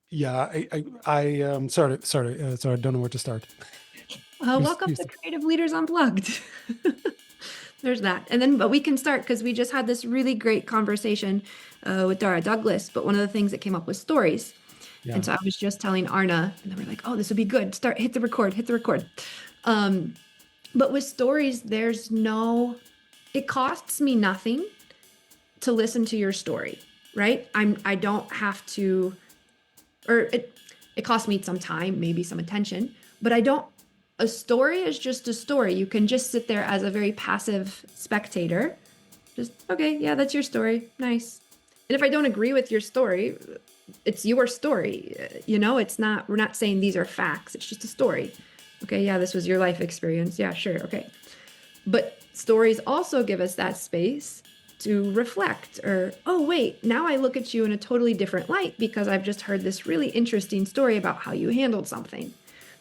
Yeah, sorry, I don't know where to start. Welcome You to Creative Leaders Unplugged. There's that. And then, but we can start because we just had this really great conversation with Dara Douglas. But one of the things that came up was stories. And yeah, so I was just telling Arne, and then we're like, oh, this would be good. Start, hit the record, hit the record. Um, but with stories, it costs me nothing to listen to your story, right? I don't have to, or it costs me some time, maybe some attention, but I don't. A story is just a story. You can just sit there as a very passive spectator. Just, okay, yeah, that's your story. Nice. And if I don't agree with your story, it's your story. It's not, we're not saying these are facts. It's just a story. Okay, yeah, this was your life experience. Yeah, sure. Okay. But stories also give us that space to reflect or, oh, wait, now I look at you in a totally different light because I've just heard this really interesting story about how you handled something,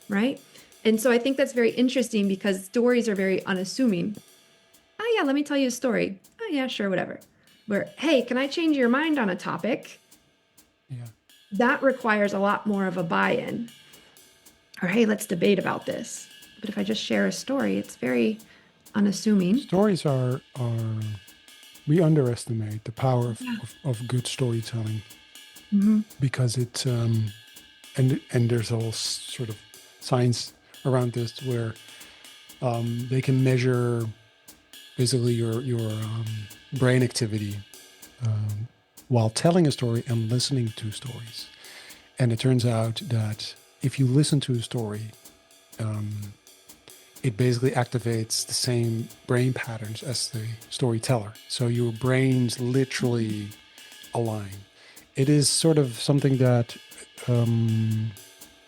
right? And so I think that's very interesting because stories are very unassuming. Oh, yeah, let me tell you a story. Oh, yeah, sure, whatever. Where, hey, can I change your mind on a topic? yeah. That requires a lot more of a buy in. Or, hey, let's debate about this. But if I just share a story, it's very unassuming. Stories are we underestimate the power of, Yeah. of good storytelling Hmm. because it and there's all sort of science around this where they can measure basically your brain activity um, while telling a story and listening to stories. And it turns out that if you listen to a story, um, it basically activates the same brain patterns as the storyteller. So your brains literally align. It is sort of something that um,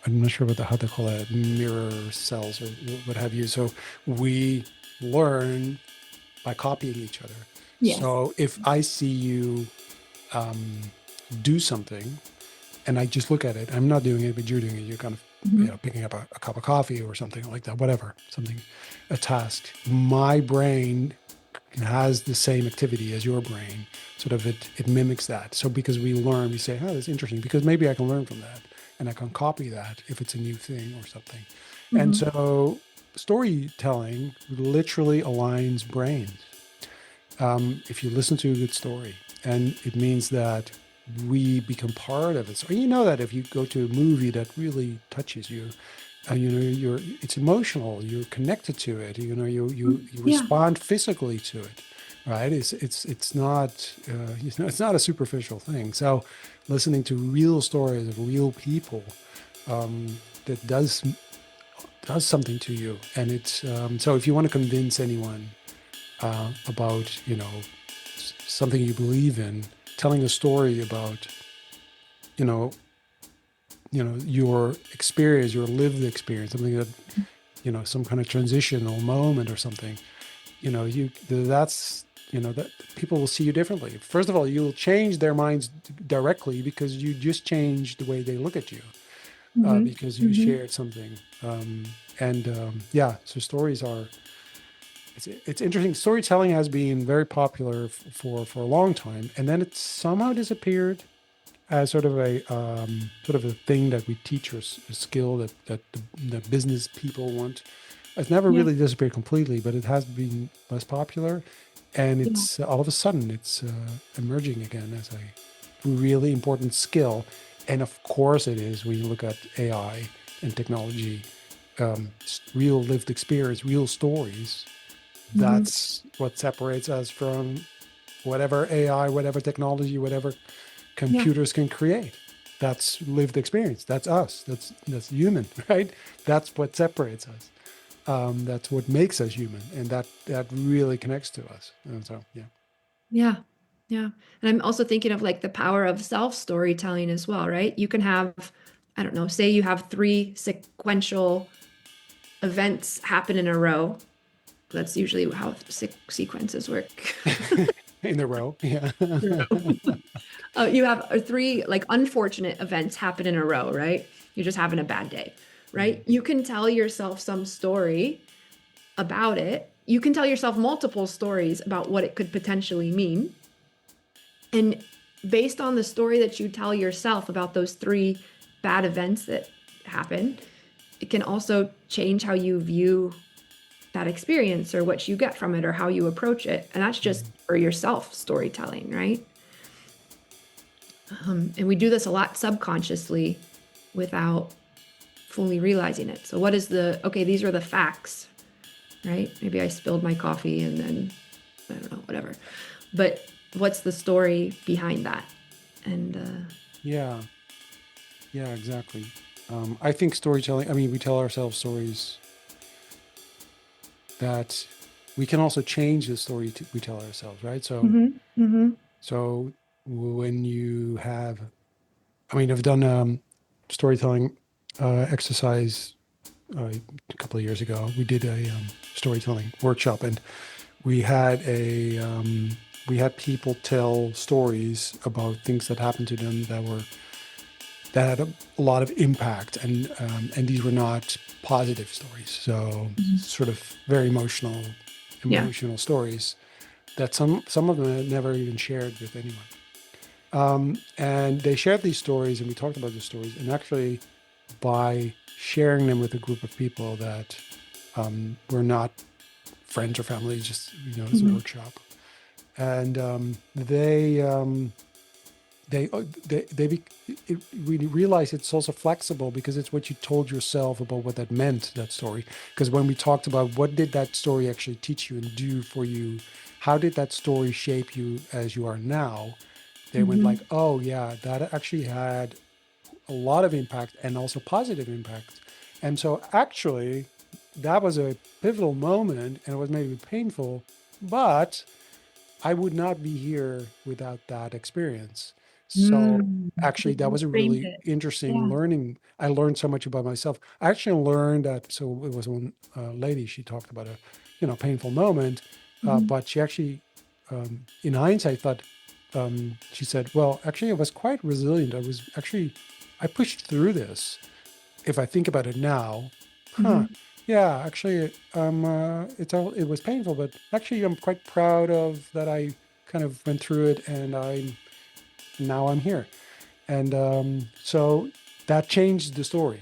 I'm not sure how to call it, mirror cells or what have you. So we learn by copying each other. Yes. So if I see you um, do something and I just look at it, I'm not doing it, but you're doing it. You're kind of, Hmm. picking up a cup of coffee or something like that, whatever, something, a task. My brain has the same activity as your brain. Sort of it mimics that. So because we learn, we say, oh, that's interesting because maybe I can learn from that and I can copy that if it's a new thing or something. And Hmm. so storytelling literally aligns brains if you listen to a good story. And it means that we become part of it. So you know that if you go to a movie that really touches you, it's emotional. You're connected to it. You Yeah. respond physically to it, right? It's not it's not a superficial thing. So listening to real stories of real people that does something to you, and it's so if you want to convince anyone about something you believe in, telling a story about you know your experience, your lived experience, something that some kind of transitional moment or something. You that's that people will see you differently. First of all, you'll change their minds directly because you just changed the way they look at you Hmm. because you Hmm. shared something. And yeah, so stories are it's interesting. Storytelling has been very popular for a long time, and then it somehow disappeared as sort of a thing that we teach or a skill that business people want. It's never Yeah. really disappeared completely, but it has been less popular, and Yeah. it's all of a sudden it's emerging again as a really important skill. And of course, it is when you look at AI and technology, real lived experience, real stories. Hmm. That's what separates us from whatever AI, whatever technology, whatever Yeah. computers can create. That's lived experience. That's us. That's human, right? That's what separates us. That's what makes us human, and that really connects to us. And so, yeah, Yeah. Yeah. And I'm also thinking of like the power of self storytelling as well, right? You can have, I don't know, say you have three sequential events happen in a row. That's usually how sequences work. in a row, yeah, You have three like unfortunate events happen in a row, right? You're just having a bad day, right? You can tell yourself some story about it. You can tell yourself multiple stories about what it could potentially mean. And based on the story that you tell yourself about those three bad events that happen, it can also change how you view that experience or what you get from it or how you approach it. And that's just for yourself storytelling, right? And we do this a lot subconsciously without fully realizing it. So what is okay, these are the facts, right? Maybe I spilled my coffee and then, I don't know, whatever. But what's the story behind that? And Yeah, exactly. I think storytelling, I mean, we tell ourselves stories that we can also change the story we tell ourselves, right? So, so when you have, I mean, I've done storytelling exercise a couple of years ago. We did a storytelling workshop, and we had we had people tell stories about things that happened to them that had a lot of impact, and these were not positive stories. So sort of very emotional stories that some of them had never even shared with anyone. And they shared these stories, and we talked about the stories. And actually, by sharing them with a group of people that were not friends or family, just as a workshop, and we realize it's also flexible because it's what you told yourself about what that meant, that story. Because when we talked about what did that story actually teach you and do for you, how did that story shape you as you are now, they went like, oh yeah, that actually had a lot of impact and also positive impact. And so actually that was a pivotal moment, and it was maybe painful, but I would not be here without that experience. So actually, that was a framed really it. interesting Yeah. learning. I learned so much about myself. I actually learned that. So it was one lady. She talked about a painful moment, but she actually, in hindsight, thought she said, "Well, actually, I was quite resilient. I pushed through this. If I think about it now, huh? Yeah, actually, it was painful, but actually, I'm quite proud of that. I kind of went through it, and now I'm here." And so that changed the story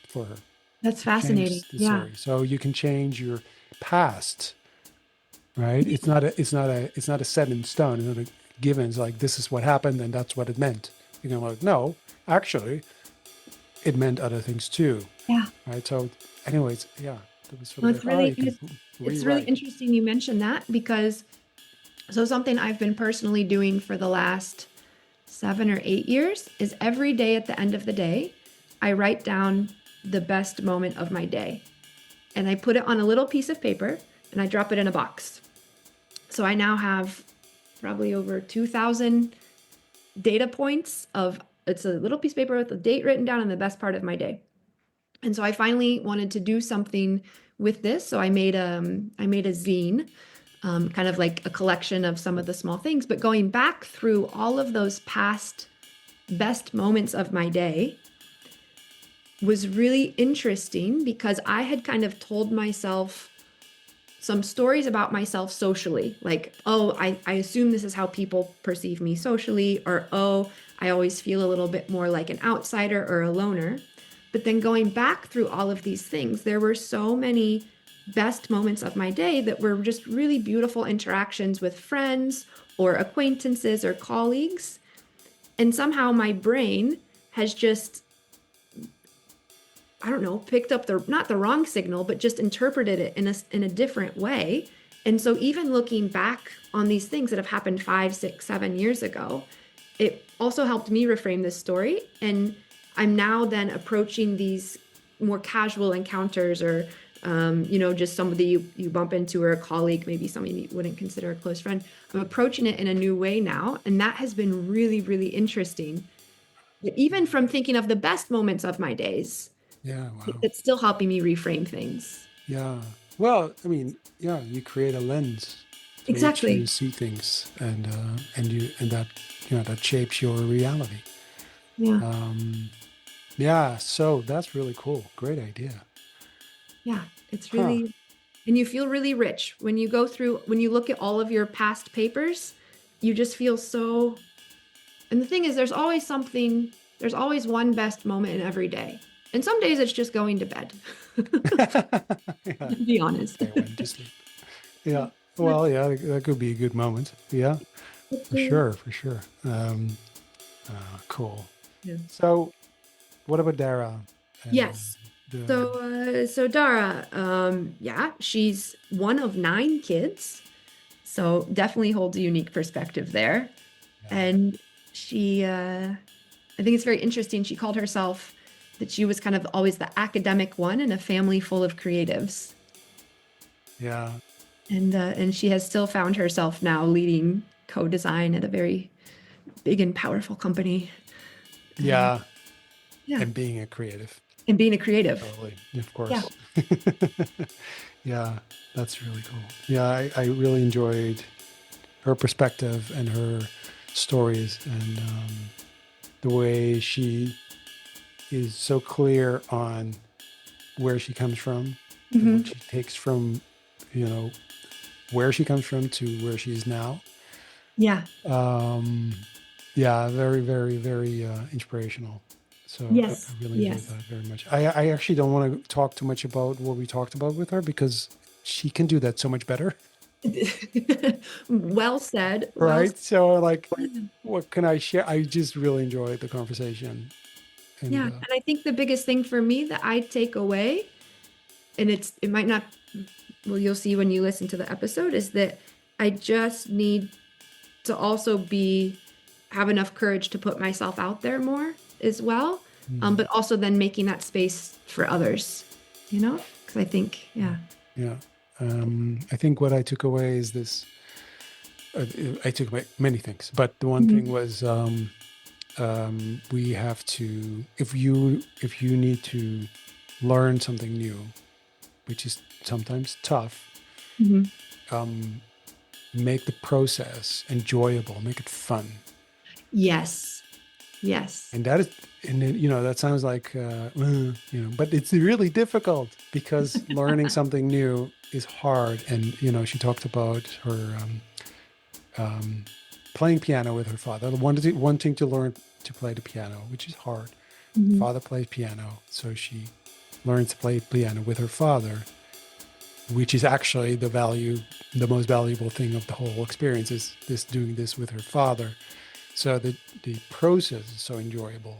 for her. That's It fascinating. changed the Yeah. story. So you can change your past, right? It's not a set in stone. It's not a given. It's like this is what happened, and that's what it meant. You know, like no, actually, it meant other things too, Yeah. right? So, anyways, yeah, that was sort Well, of like, oh, you can it's really rewrite. interesting you mentioned that because something I've been personally doing for the last 7 or 8 years is every day at the end of the day, I write down the best moment of my day and I put it on a little piece of paper and I drop it in a box. So I now have probably over 2,000 data points of it's a little piece of paper with a date written down and the best part of my day. And so I finally wanted to do something with this. So I made a zine, kind of like a collection of some of the small things, but going back through all of those past best moments of my day was really interesting because I had kind of told myself some stories about myself socially, like, oh, I assume this is how people perceive me socially, or oh, I always feel a little bit more like an outsider or a loner. But then going back through all of these things, there were so many best moments of my day that were just really beautiful interactions with friends or acquaintances or colleagues. And somehow my brain has just, I don't know, picked up not the wrong signal, but just interpreted it in a different way. And so even looking back on these things that have happened 5, 6, 7 years ago, it also helped me reframe this story. And I'm now then approaching these more casual encounters or, just somebody you bump into or a colleague, maybe somebody you wouldn't consider a close friend. I'm approaching it in a new way now. And that has been really, really interesting. But even from thinking of the best moments of my days, Yeah, wow. it's still helping me reframe things. Yeah. Well, I mean, yeah, you create a lens through which you Exactly. see things, and that that shapes your reality. Yeah. Yeah. So that's really cool. Great idea. Yeah. It's Huh. really, and you feel really rich when you go through, when you look at all of your past papers, you just feel so, and the thing is, there's always something There's always one best moment in every day. And some days it's just going to bed. Yeah. Be honest. I went to sleep. Yeah. Well, yeah, that could be a good moment. Yeah, for sure, for sure. Cool. Yeah. So, what about Dara and Yes. the? So Dara, yeah, she's one of 9 kids. So definitely holds a unique perspective there. Yeah, And she, I think it's very interesting. She called herself that she was kind of always the academic one in a family full of creatives. yeah, And she has still found herself now leading co-design at a very big and powerful company. And yeah. yeah, And being a creative, and being a creative. totally, of Yeah. course. Yeah, that's really cool. Yeah, I really enjoyed her perspective and her stories and the way she is so clear on where she comes from and what Hmm. she takes from, you know, where she comes from to where she is now. Yeah. Um, yeah, very, very, very inspirational. So I Yes. really enjoyed Yes. that very much. I actually don't want to talk too much about what we talked about with her because she can do that so much better, Well said. Well right? So like, said. what can I share? I just really enjoyed the conversation, Yeah. and And I think the biggest thing for me that I take away, and it might not, well, you'll see when you listen to the episode, is that I just need to also have enough courage to put myself out there more as well. mm, But also then making that space for others, because I think, yeah. yeah. I think what I took away is this. I took away many things, but the one thing Mhm. was we have to if you need to learn something new, which is sometimes tough, Mhm. um, make the process enjoyable, make it fun. Yes. Yes. And that is, and then, that sounds like, but it's really difficult because learning something new is hard. And, she talked about her playing piano with her father, wanting to learn to play the piano, which is hard. Mhm. Father plays piano. So she learns to play piano with her father, which is actually the most valuable thing of the whole experience is this doing this with her father. So the process is so enjoyable.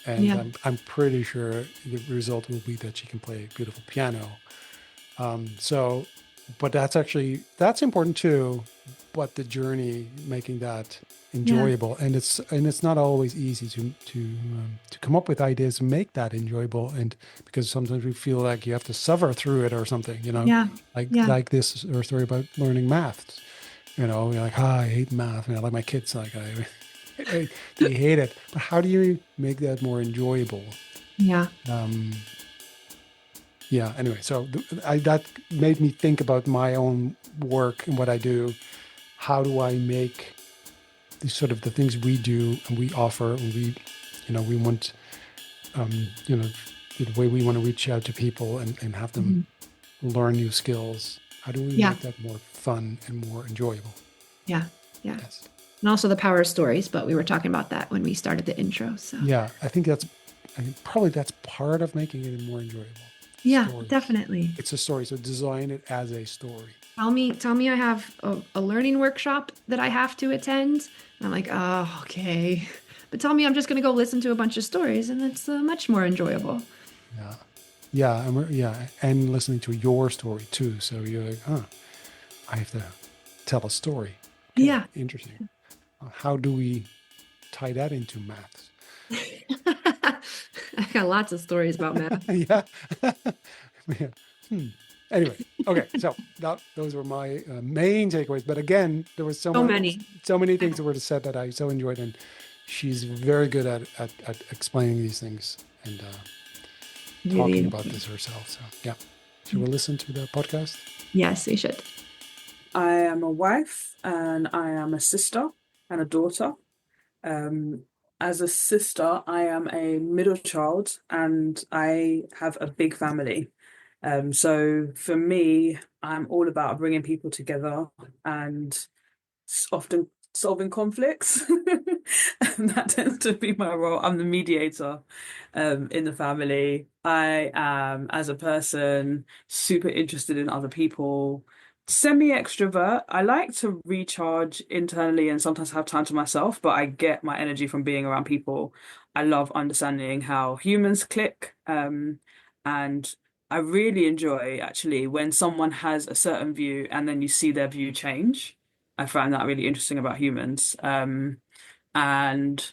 And Yeah. I'm pretty sure the result will be that she can play beautiful piano. So, but that's important too. But the journey, making that Yeah. enjoyable, and it's not always easy to come up with ideas to make that enjoyable. And because sometimes we feel like you have to suffer through it or something, Yeah. like Yeah. this or story about learning math. You're like, I hate math. Like my kids, like they hate it. But how do you make that more enjoyable? Yeah. Um, yeah. Anyway, so that made me think about my own work and what I do. How do I make these sort of the things we do and we offer and we want, um, you know, the way we want to reach out to people and have them Mhm. learn new skills. How do we Yeah. make that more fun and more enjoyable? Yeah. Yeah. Yes. And also the power of stories, but we were talking about that when we started the intro. So Yeah. I think probably that's part of making it more enjoyable. yeah, Stories. definitely. It's a story. So design it as a story. Tell me I have a learning workshop that I have to attend. And I'm like, oh, okay. But tell me I'm just going to go listen to a bunch of stories and it's much more enjoyable. Yeah. Yeah. Yeah. And listening to your story too. So you're like, I have to tell a story. Okay. Yeah. Interesting. How do we tie that into maths? I got lots of stories about math. Yeah. Yeah. Hmm. Anyway, okay. So those were my main takeaways. But again, there was So many. so many things that were said that I so enjoyed, and she's very good at explaining these things and talking Really. about this herself. So yeah, should we listen to the podcast? Yes, we should. I am a wife and I am a sister and a daughter. Um, as a sister, I am a middle child and I have a big family. So for me, I'm all about bringing people together and often solving conflicts. And that tends to be my role. I'm the mediator in the family. I am, as a person, super interested in other people, semi-extrovert. I like to recharge internally and sometimes have time to myself, but I get my energy from being around people. I love understanding how humans click. And I really enjoy actually when someone has a certain view and then you see their view change. I find that really interesting about humans. And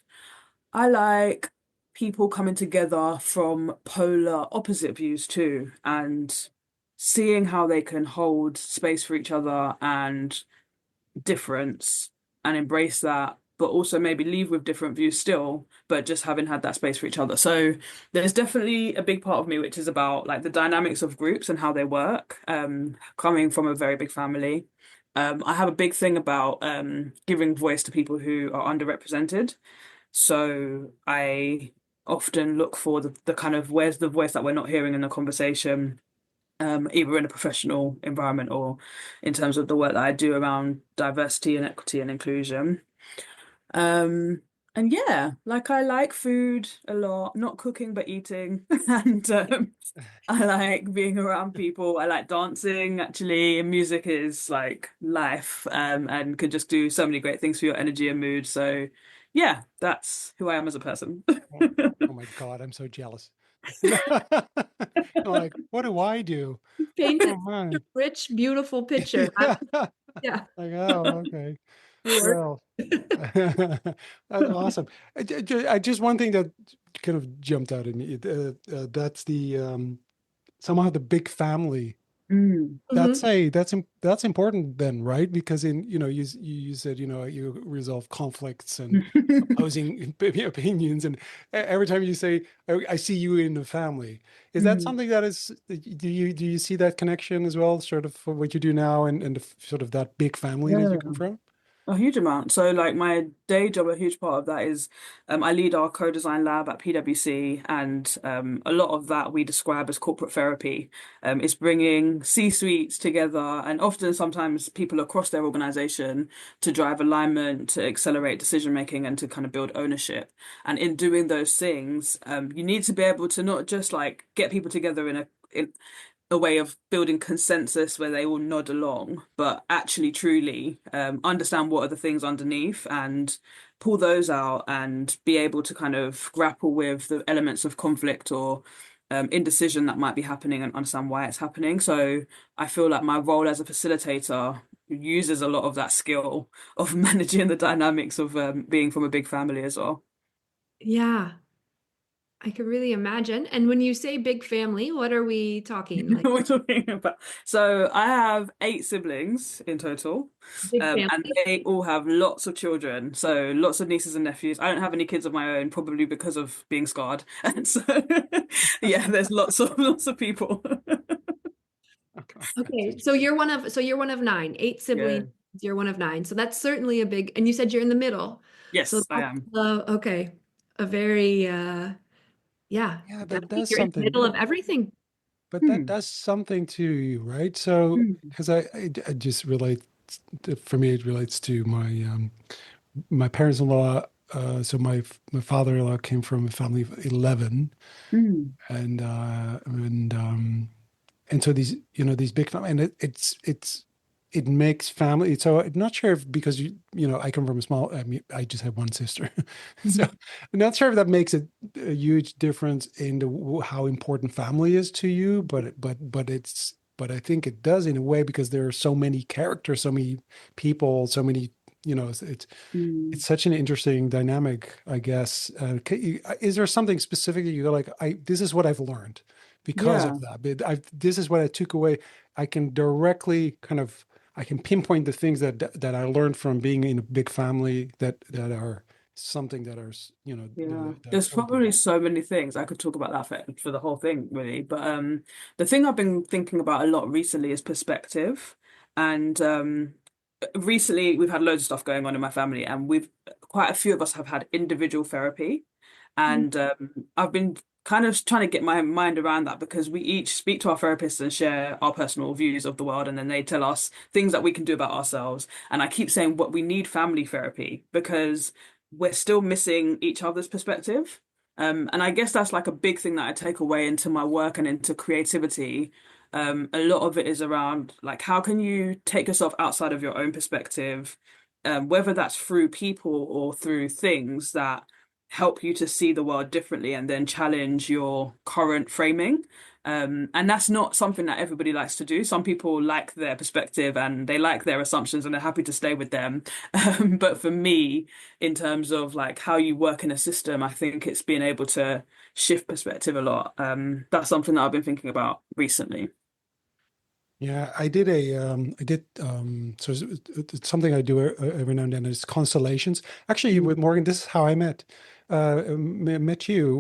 I like people coming together from polar opposite views too, and seeing how they can hold space for each other and difference and embrace that, but also maybe leave with different views still, but just having had that space for each other. So there's definitely a big part of me which is about like the dynamics of groups and how they work. Coming from a very big family. I have a big thing about giving voice to people who are underrepresented. So I often look for the kind of where's the voice that we're not hearing in the conversation, either in a professional environment or in terms of the work that I do around diversity and equity and inclusion. Um, and yeah, like I like food a lot, not cooking but eating, and I like being around people. I like dancing actually, and music is like life, and could just do so many great things for your energy and mood. So yeah, that's who I am as a person. Oh, oh my God, I'm so jealous. Like, what do I do? Painted Oh a my. rich, beautiful picture. Yeah. Yeah, Like, oh, okay. it works. Well, that's awesome. Just one thing that kind of jumped out at me. That's the somehow the big family. Mm. That's Mhm. that's important then, right? Because in you said you resolve conflicts and opposing opinions, and every time you say I see you in the family, is that Mm. something that is do you see that connection as well, sort of for what you do now and sort of that big family that you Yeah. come from? A huge amount. So, like my day job, a huge part of that is I lead our co-design lab at PwC, and a lot of that we describe as corporate therapy. It's bringing C-suites together, and often sometimes people across their organization to drive alignment, to accelerate decision making, and to kind of build ownership. And in doing those things, you need to be able to not just like get people together in a way of building consensus where they all nod along, but actually truly understand what are the things underneath and pull those out and be able to kind of grapple with the elements of conflict or indecision that might be happening and understand why it's happening. So I feel like my role as a facilitator uses a lot of that skill of managing the dynamics of being from a big family as well. Yeah, I could really imagine. And when you say big family, what are we talking? Like We're talking about. So I have 8 siblings in total, big and family? they all have lots of children. So lots of nieces and nephews. I don't have any kids of my own, probably because of being scarred. And so, yeah, there's lots of people. That's Okay, so interesting. you're one of nine, eight Yeah. siblings, you're one of nine. So that's certainly a big, and you said you're in the middle. So Yes, I that's am. okay. A very yeah, Yeah, that definitely does you're in the something. middle of everything. But that Hmm. does something to you, right? So, Hmm. because I just relate, for me, it relates to my parents-in-law. So my father-in-law came from a family of 11, Hmm. and so these big family, and it makes family. So I'm not sure if because I come from a small. I mean, I just have one sister, so Hmm. I'm not sure if that makes a huge difference in how important family is to you. But I think it does in a way because there are so many characters, so many people, so many. It's Hmm. such an interesting dynamic, I guess. Is there something specific that you go like, this is what I've learned because of Yeah. that. This is what I took away. I can directly I can pinpoint the things that I learned from being in a big family that are something that are, Yeah, that are there's so probably important. so many things I could talk about that for the whole thing, really. But the thing I've been thinking about a lot recently is perspective. And recently we've had loads of stuff going on in my family, and we've quite a few of us have had individual therapy. And I've been kind of trying to get my mind around that because we each speak to our therapists and share our personal views of the world, and then they tell us things that we can do about ourselves. And I keep saying what we need family therapy because we're still missing each other's perspective. And I guess that's like a big thing that I take away into my work and into creativity. A lot of it is around like how can you take yourself outside of your own perspective, whether that's through people or through things that help you to see the world differently and then challenge your current framing. And that's not something that everybody likes to do. Some people like their perspective and they like their assumptions and they're happy to stay with them. But for me, in terms of like how you work in a system, I think it's being able to shift perspective a lot. That's something that I've been thinking about recently. Yeah, I did, so it's something I do every now and then. It's constellations. Actually, with Mm. Morgan, this is how I met you.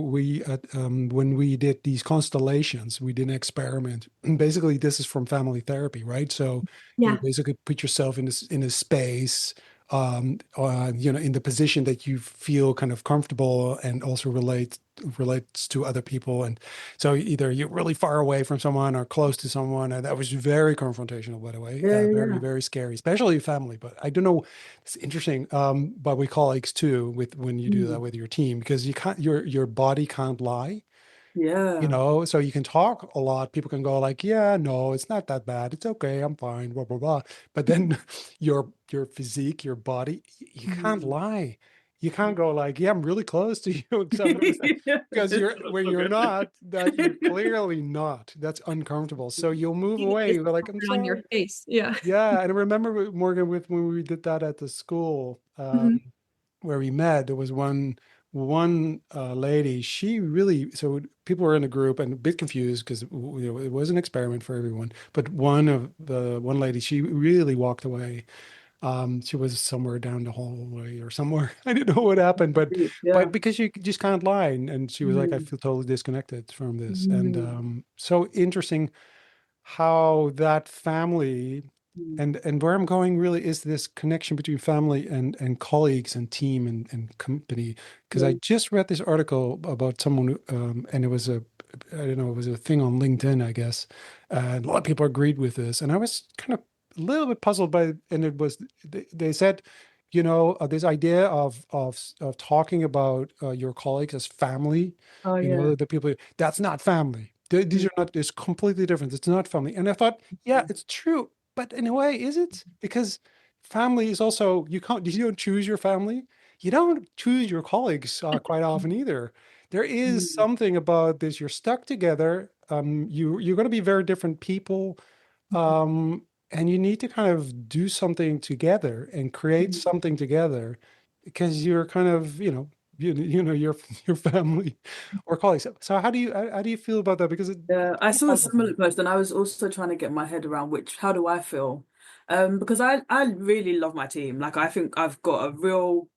When we did these constellations, we did an experiment. Basically, this is from family therapy, right? So you Yeah. basically put yourself in a space, in the position that you feel kind of comfortable and also relates to other people. And so either you're really far away from someone or close to someone. And that was very confrontational, by the way, Yeah, very, yeah, very scary, especially family. But I don't know, it's interesting, but with colleagues too, with when you do that mm. with your team, because you can't, your body can't lie. Yeah. So you can talk a lot. People can go like, yeah, no, it's not that bad. It's okay. I'm fine, blah, blah, blah. But then your physique, your body, you can't Mm. lie. You can't go like, yeah, I'm really close to you. Yeah, Because it's you're not when so you're good. not, that you're clearly not. That's uncomfortable. So you'll move See the away. You're like, I'm discomfort on your sorry. face. Yeah. Yeah. And I remember Morgan with when we did that at the school. Mhm. Where we met, there was one lady. She really so people were in a group and a bit confused because it was an experiment for everyone. But one lady, she really walked away. She was somewhere down the hallway or somewhere. I didn't know what happened, but Yeah. because you just can't lie, and she was like, I Mm. feel totally disconnected from this, and Mm. so interesting how that family Mm. and where I'm going really is this connection between family and colleagues and team and company. Because I Yeah. just read this article about someone and it was I don't know, it was a thing on LinkedIn, I guess. And a lot of people agreed with this. And I was kind of a little bit puzzled by, and it was, they said, this idea of talking about your colleagues as family, Oh yeah. the people, that's not family. These Mm. are not, it's completely different. It's not family. And I thought, yeah, it's true. But in a way, is it? Because family is also, you don't choose your family. You don't choose your colleagues quite often either. There is Mm. something about this. You're stuck together. You're going to be very different people. Um, and you need to kind of do something together and create Mm. something together because you're kind of, your family or colleagues. So how do you feel about that? Because it's Yeah, I saw a puzzle for me. similar post and I was also trying to get my head around how do I feel? Because I really love my team. Like I think I've got a real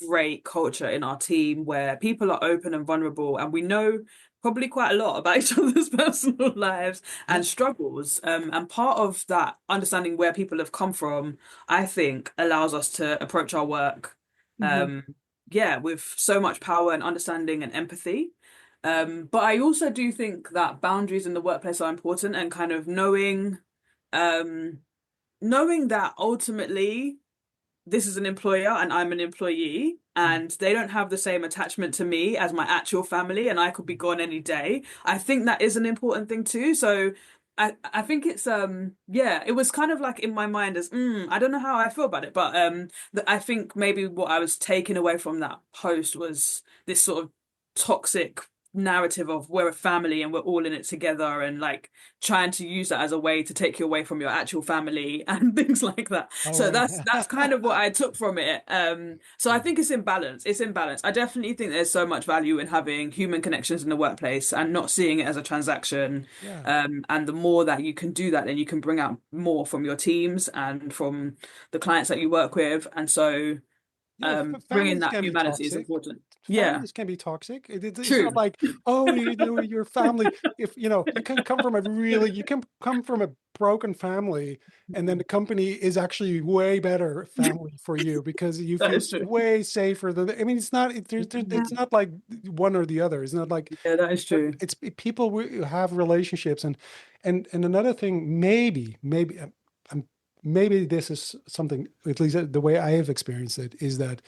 great culture in our team where people are open and vulnerable and we know probably quite a lot about each other's personal lives Yeah. and struggles. And part of that understanding where people have come from, I think allows us to approach our work Mhm. um yeah, with so much power and understanding and empathy. But I also do think that boundaries in the workplace are important and kind of um, knowing that ultimately this is an employer and I'm an employee Mm. and they don't have the same attachment to me as my actual family and I could be gone any day. I think that is an important thing too. So I think it's yeah, it was kind of like in my mind as I don't know how I feel about it, but I think maybe what I was taking away from that post was this sort of toxic narrative of we're a family and we're all in it together and like trying to use that as a way to take you away from your actual family and things like that. Oh, So yeah. that's kind of what I took from it. So I Yeah. think it's in balance. It's in balance. I definitely think there's so much value in having human connections in the workplace and not seeing it as a transaction. Yeah. And the more that you can do that, then you can bring out more from your teams and from the clients that you work with. And so Yeah, bringing families that can be humanity is toxic. important. Yeah, families can be toxic. It's not true. like, oh, your family. If you can come from you can come from a broken family, and then the company is actually way better family for you because you That feel is true. way safer than. I mean, it's not. Yeah. It's not like one or the other. It's not like Yeah, that is true. it's people have relationships, and another thing, um, maybe this is something, at least the way I have experienced it, is that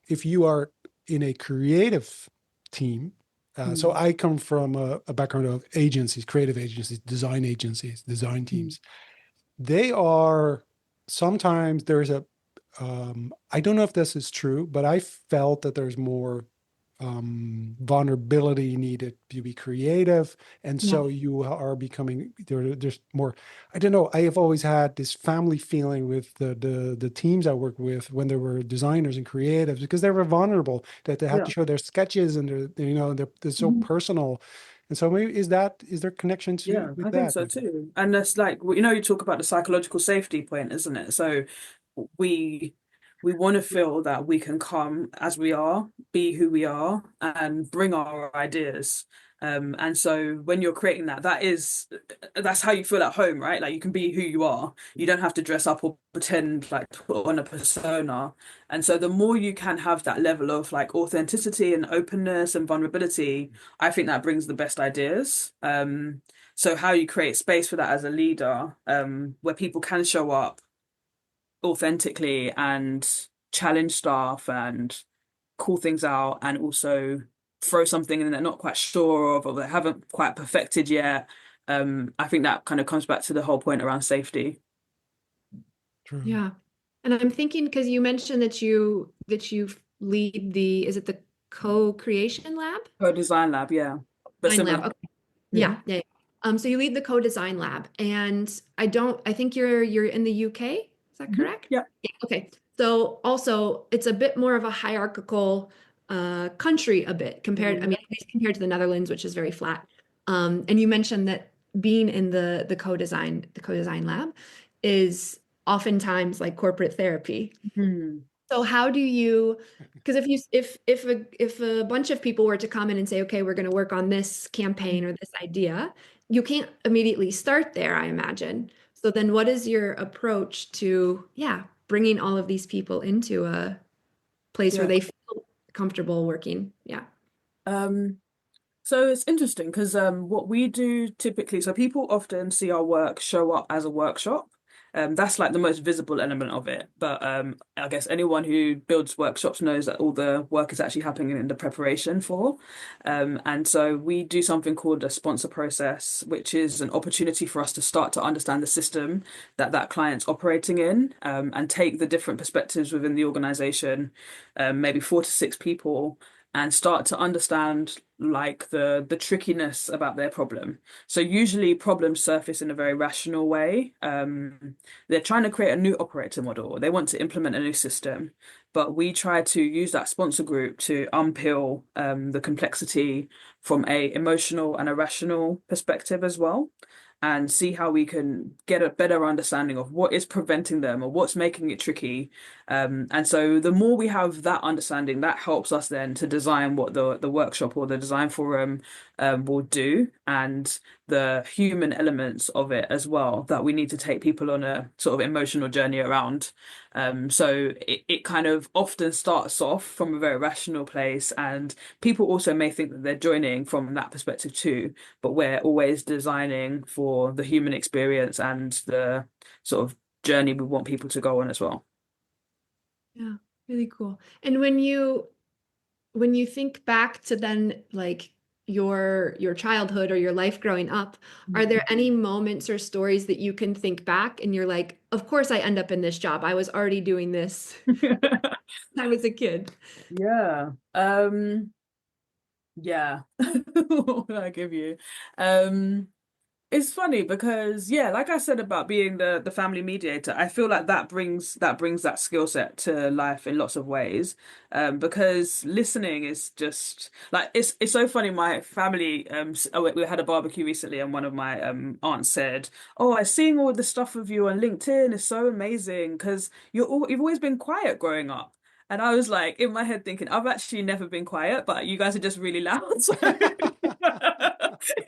if you are in a creative team, so Mm, I come from a background of agencies, creative agencies, design mm, teams. They are sometimes there's a, I don't know if this is true, but I felt that there's more vulnerability needed to be creative, and Yeah. so you are becoming there's more. I don't know. I have always had this family feeling with the teams I work with when there were designers and creatives, because they were vulnerable, that they had yeah. to show their sketches, and they're so Mhm. personal, and so maybe is there connection to Yeah, with I think that? so too. And that's like, well, you talk about the psychological safety point, isn't it? So we we want to feel that we can come as we are, be who we are, and bring our ideas. And so when you're creating that, that's how you feel at home, right? Like you can be who you are. You don't have to dress up or pretend like to put on a persona. And so the more you can have that level of like authenticity and openness and vulnerability, I think that brings the best ideas. So how you create space for that as a leader, where people can show up authentically and challenge staff and call things out, and also throw something in they're not quite sure of or they haven't quite perfected yet. I think that kind of comes back to the whole point around safety. True. Yeah. And I'm thinking because you mentioned that you lead the, is it the co-creation lab? For a design lab, yeah, but Design lab. similar. Okay. Yeah. Yeah, yeah. Yeah. So you lead the co-design lab, and I think you're in the UK. Is that Mhm. correct? Yeah. Yeah. Okay. So also it's a bit more of a hierarchical country a bit compared, I Mhm. mean, at least compared to the Netherlands, which is very flat. And you mentioned that being in the co-design lab is oftentimes like corporate therapy. Mhm. So how do you, because if a bunch of people were to come in and say, okay, we're going to work on this campaign or this idea, you can't immediately start there, I imagine. So then what is your approach to, yeah, bringing all of these people into a place where Yeah. they feel comfortable working? Yeah. Um, So it's interesting because what we do typically, so people often see our work show up as a workshop. That's like the most visible element of it. But I guess anyone who builds workshops knows that all the work is actually happening in the preparation for. And so we do something called a sponsor process, which is an opportunity for us to start to understand the system that that client's operating in, and take the different perspectives within the organization, maybe 4 to 6 people, and start to understand like the trickiness about their problem. So usually problems surface in a very rational way. They're trying to create a new operator model. They want to implement a new system, but we try to use that sponsor group to unpeel the complexity from a emotional and a rational perspective as well, and see how we can get a better understanding of what is preventing them or what's making it tricky. And so the more we have that understanding, that helps us then to design what the workshop or the design forum will do, and the human elements of it as well that we need to take people on a sort of emotional journey around. So it kind of often starts off from a very rational place, and people also may think that they're joining from that perspective too, but we're always designing for the human experience and the sort of journey we want people to go on as well. Yeah, really cool. And when you think back to then like your childhood or your life growing up, are there any moments or stories that you can think back and you're like, of course I end up in this job. I was already doing this when I was a kid. Yeah. Yeah. What would I give you? Um, It's funny because yeah, like I said about being the family mediator, I feel like that brings that skill set to life in lots of ways. Because listening is just like it's so funny. My family we had a barbecue recently, and one of my aunts said, "Oh, I seeing all the stuff of you on LinkedIn is so amazing because you've always been quiet growing up." And I was like in my head thinking, I've actually never been quiet, but you guys are just really loud. So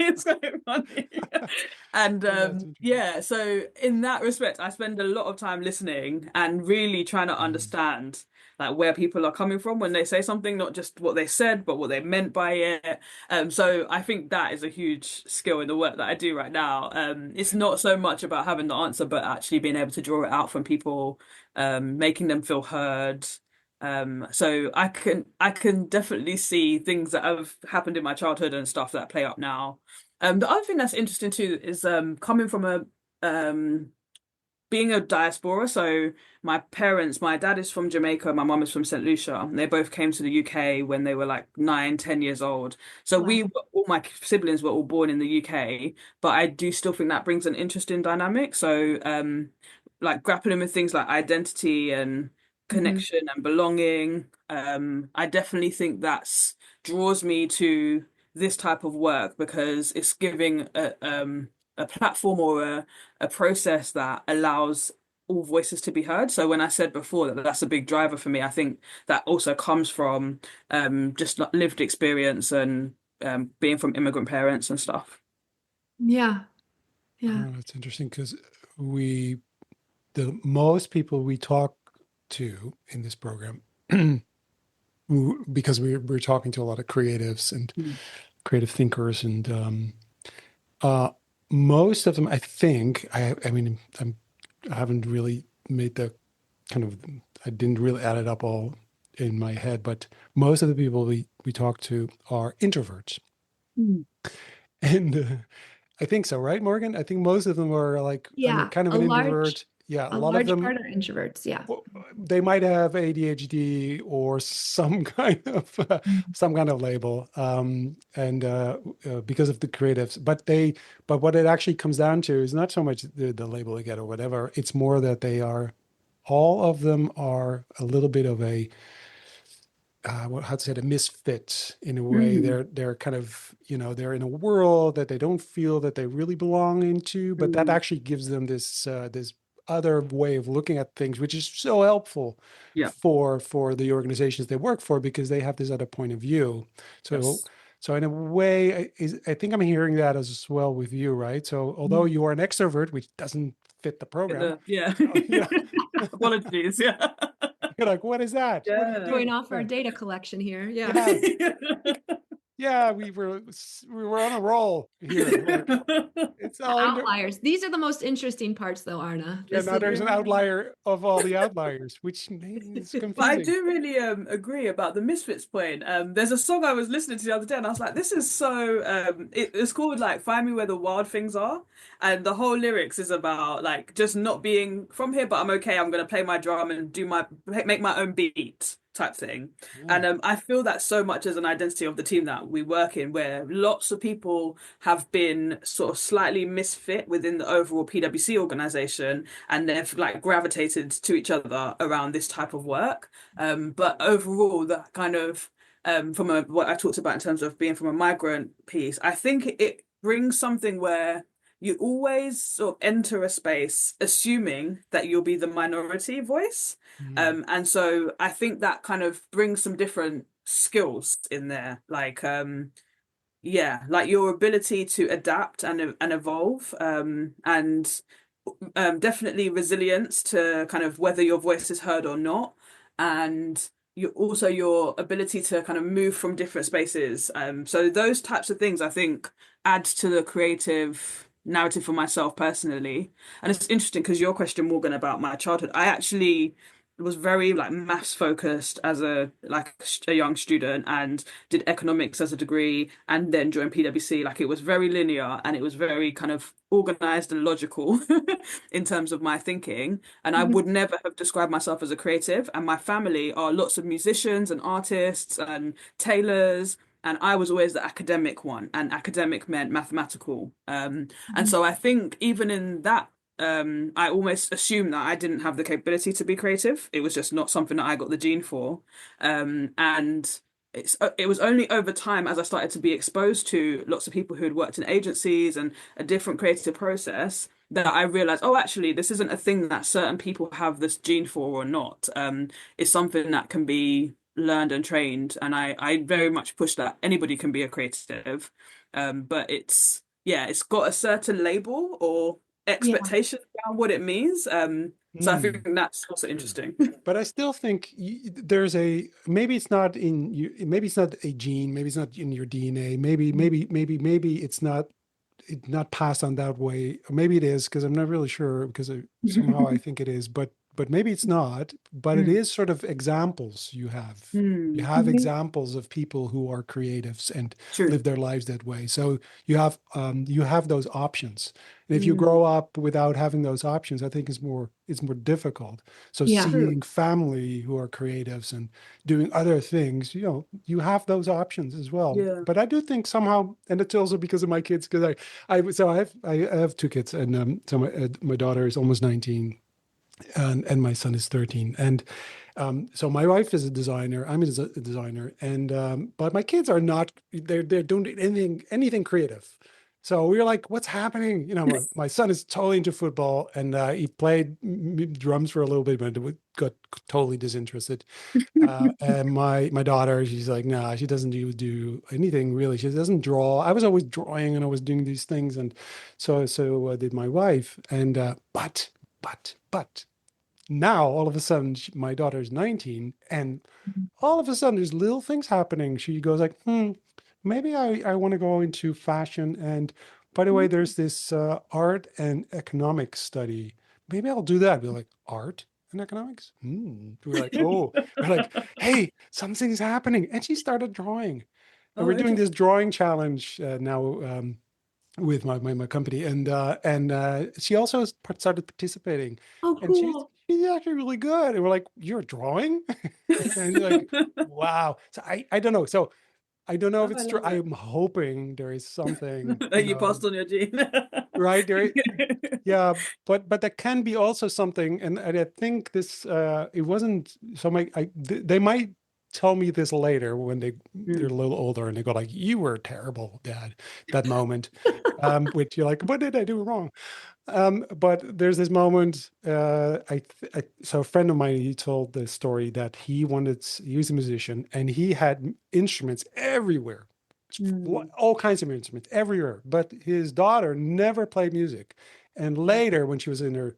it's quite funny. And Yeah, that's interesting. yeah, so in that respect, I spend a lot of time listening and really trying to Mm. understand like where people are coming from when they say something, not just what they said, but what they meant by it. So I think that is a huge skill in the work that I do right now. It's not so much about having the answer, but actually being able to draw it out from people, making them feel heard. So I can definitely see things that have happened in my childhood and stuff that play up now. The other thing that's interesting too is coming from a um being a diaspora. So my dad is from Jamaica, my mum is from St. Lucia. They both came to the UK when they were like 9, 10 years old. So Wow. all my siblings were all born in the UK, but I do still think that brings an interesting dynamic. So, like grappling with things like identity and Hmm. connection and belonging. I definitely think that's draws me to this type of work because it's giving a platform or a process that allows all voices to be heard. So when I said before that that's a big driver for me, I think that also comes from just like lived experience and being from immigrant parents and stuff. Yeah. Yeah. Oh, that's interesting because we, the most people we talk to in this program, because we're talking to a lot of creatives and Mm. creative thinkers, and uh, most of them, I think, I mean, I haven't really made the kind of, I didn't really add it up all in my head, but most of the people we talk to are introverts, Mm. and I think so, right, Morgan? I think most of them are like, I'm a Yeah. kind of an introvert. Yeah, a A lot of large them, part are introverts. Yeah. they might have ADHD or some kind of some kind of label, and because of the creatives. But what it actually comes down to is not so much the label they get or whatever. It's more that they are, all of them are a little bit of a how to say it, a misfit in a way. Mm. They're kind of, they're in a world that they don't feel that they really belong into, but that Mm. actually gives them this other way of looking at things, which is so helpful Yeah. for the organizations they work for because they have this other point of view. So Yes. so in a way, I think I'm hearing that as well with you, right? So although Mhm. you are an extrovert, which doesn't fit the program, Yeah. you know, Apologies. Yeah. you're like, what is that? What do you Yeah. Showing do? off our data collection here. Yeah. Yeah, yeah, we were on a roll here. Like it's The all under. outliers. These are the most interesting parts, though, Arna. Yeah, This now is there's an outlier of all the outliers, which is But I confusing. do really agree about the Misfits point. There's a song I was listening to the other day, and I was like, "This is so." It's called like "Find Me Where the Wild Things Are," and the whole lyrics is about like just not being from here, but I'm okay. I'm gonna play my drum and make my own beat type thing. Yeah. And I feel that so much as an identity of the team that we work in, where lots of people have been sort of slightly misfit within the overall PwC organization, and they've like gravitated to each other around this type of work. But overall, that kind of from what I talked about in terms of being from a migrant piece, I think it brings something where you always sort of enter a space assuming that you'll be the minority voice. Mm. And so I think that kind of brings some different skills in there, like yeah, like your ability to adapt and evolve, and definitely resilience to kind of whether your voice is heard or not, and also your ability to kind of move from different spaces. So those types of things I think add to the creative narrative for myself personally. And it's interesting because your question, Morgan, about my childhood, I actually was very like maths focused as a young student and did economics as a degree and then joined PwC. Like it was very linear and it was very kind of organized and logical in terms of my thinking. And I Mhm. would never have described myself as a creative. And my family are lots of musicians and artists and tailors. And I was always the academic one, and academic meant mathematical. And Mhm. so I think even in that I almost assumed that I didn't have the capability to be creative. It was just not something that I got the gene for. And it was only over time as I started to be exposed to lots of people who had worked in agencies and a different creative process that I realized, oh, actually, this isn't a thing that certain people have this gene for or not. It's something that can be learned and trained. And I very much push that anybody can be a creative. But yeah, it's got a certain label or Yeah. expectation around what it means. So I think Hmm. that's also interesting. But I still think there's a, maybe it's not in you, maybe it's not a gene, maybe it's not in your DNA, maybe it's not passed on that way. Or maybe it is, because I'm not really sure, because somehow I think it is, but maybe it's not. But it Mm. is sort of examples you have. You Mm. have examples of people who are creatives and True. live their lives that way. So you have those options. And if you Mm. grow up without having those options, I think it's more difficult. So Yeah. True. seeing family who are creatives and doing other things, you have those options as well. Yeah. But I do think somehow, and it's also because of my kids, because I have two kids, and so my daughter is almost 19, and my son is 13, and so my wife is a designer. I'm a designer, and but my kids are not. They're doing anything creative. So we were like, "What's happening?" My son is totally into football, and he played drums for a little bit, but got totally disinterested. And my daughter, she's like, nah, she doesn't do anything really. She doesn't draw. I was always drawing, and I was doing these things, and so did my wife. And but now all of a sudden, my daughter's 19, and all of a sudden there's little things happening. She goes like, maybe I want to go into fashion. And by the way, there's this art and economics study. Maybe I'll do that. We're like, art and economics? We're like, oh, we're like, hey, something's happening. And she started drawing. And Oh, we're doing interesting. this drawing challenge now. With my company, and she also started participating, Oh, and cool. she's actually really good. And we're like, you're drawing, and you're like, wow. So I don't know. So I don't know if Oh, I it's true. love it. I'm hoping there is something, That you passed on your gene. right there. Yeah, but there can be also something, and I think this it wasn't so they might tell me this later when they're a Mm. little older, and they go like, you were terrible, Dad, that moment. Which you're like, what did I do wrong? But there's this moment. So a friend of mine, he told the story that he was a musician, and he had instruments everywhere, Mm. all kinds of instruments everywhere. But his daughter never played music. And Mm. later, when she was in her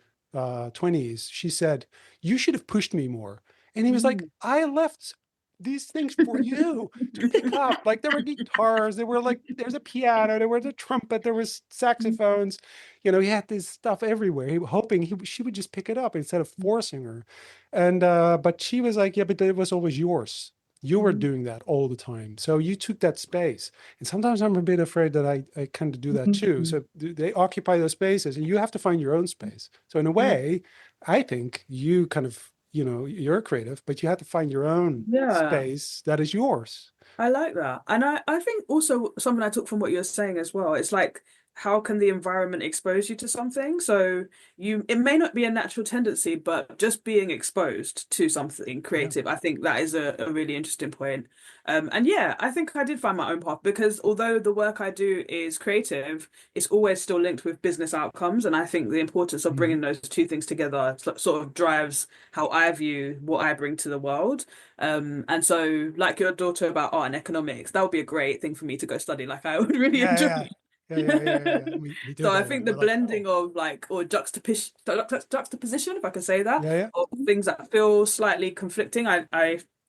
20s, she said, "You should have pushed me more." And he was like, Mm. "I left these things for you to pick up. Like there were guitars, there's a piano, there was a trumpet, there was saxophones. He had this stuff everywhere. Hoping she would just pick it up instead of forcing her. And but she was like, "Yeah, but it was always yours. You were Mm. doing that all the time. So you took that space." And sometimes I'm a bit afraid that I kind of do that too. Mm. So they occupy those spaces, and you have to find your own space. So in a Mm. way, I think you kind of, you're creative, but you have to find your own Yeah. space that is yours. I like that. And I think also something I took from what you're saying as well, it's like how can the environment expose you to something? So it may not be a natural tendency, but just being exposed to something Yeah. creative, I think that is a really interesting point. And yeah, I think I did find my own path because although the work I do is creative, it's always still linked with business outcomes. And I think the importance of Mhm. bringing those two things together sort of drives how I view what I bring to the world. And so, like your daughter about art and economics, that would be a great thing for me to go study. Like I would really Yeah, enjoy yeah, yeah, yeah, yeah, yeah, yeah. it. Me too, So I by the way. think the We're like, blending oh, of like or juxtaposition, if I can say that, yeah, yeah, of things that feel slightly conflicting, I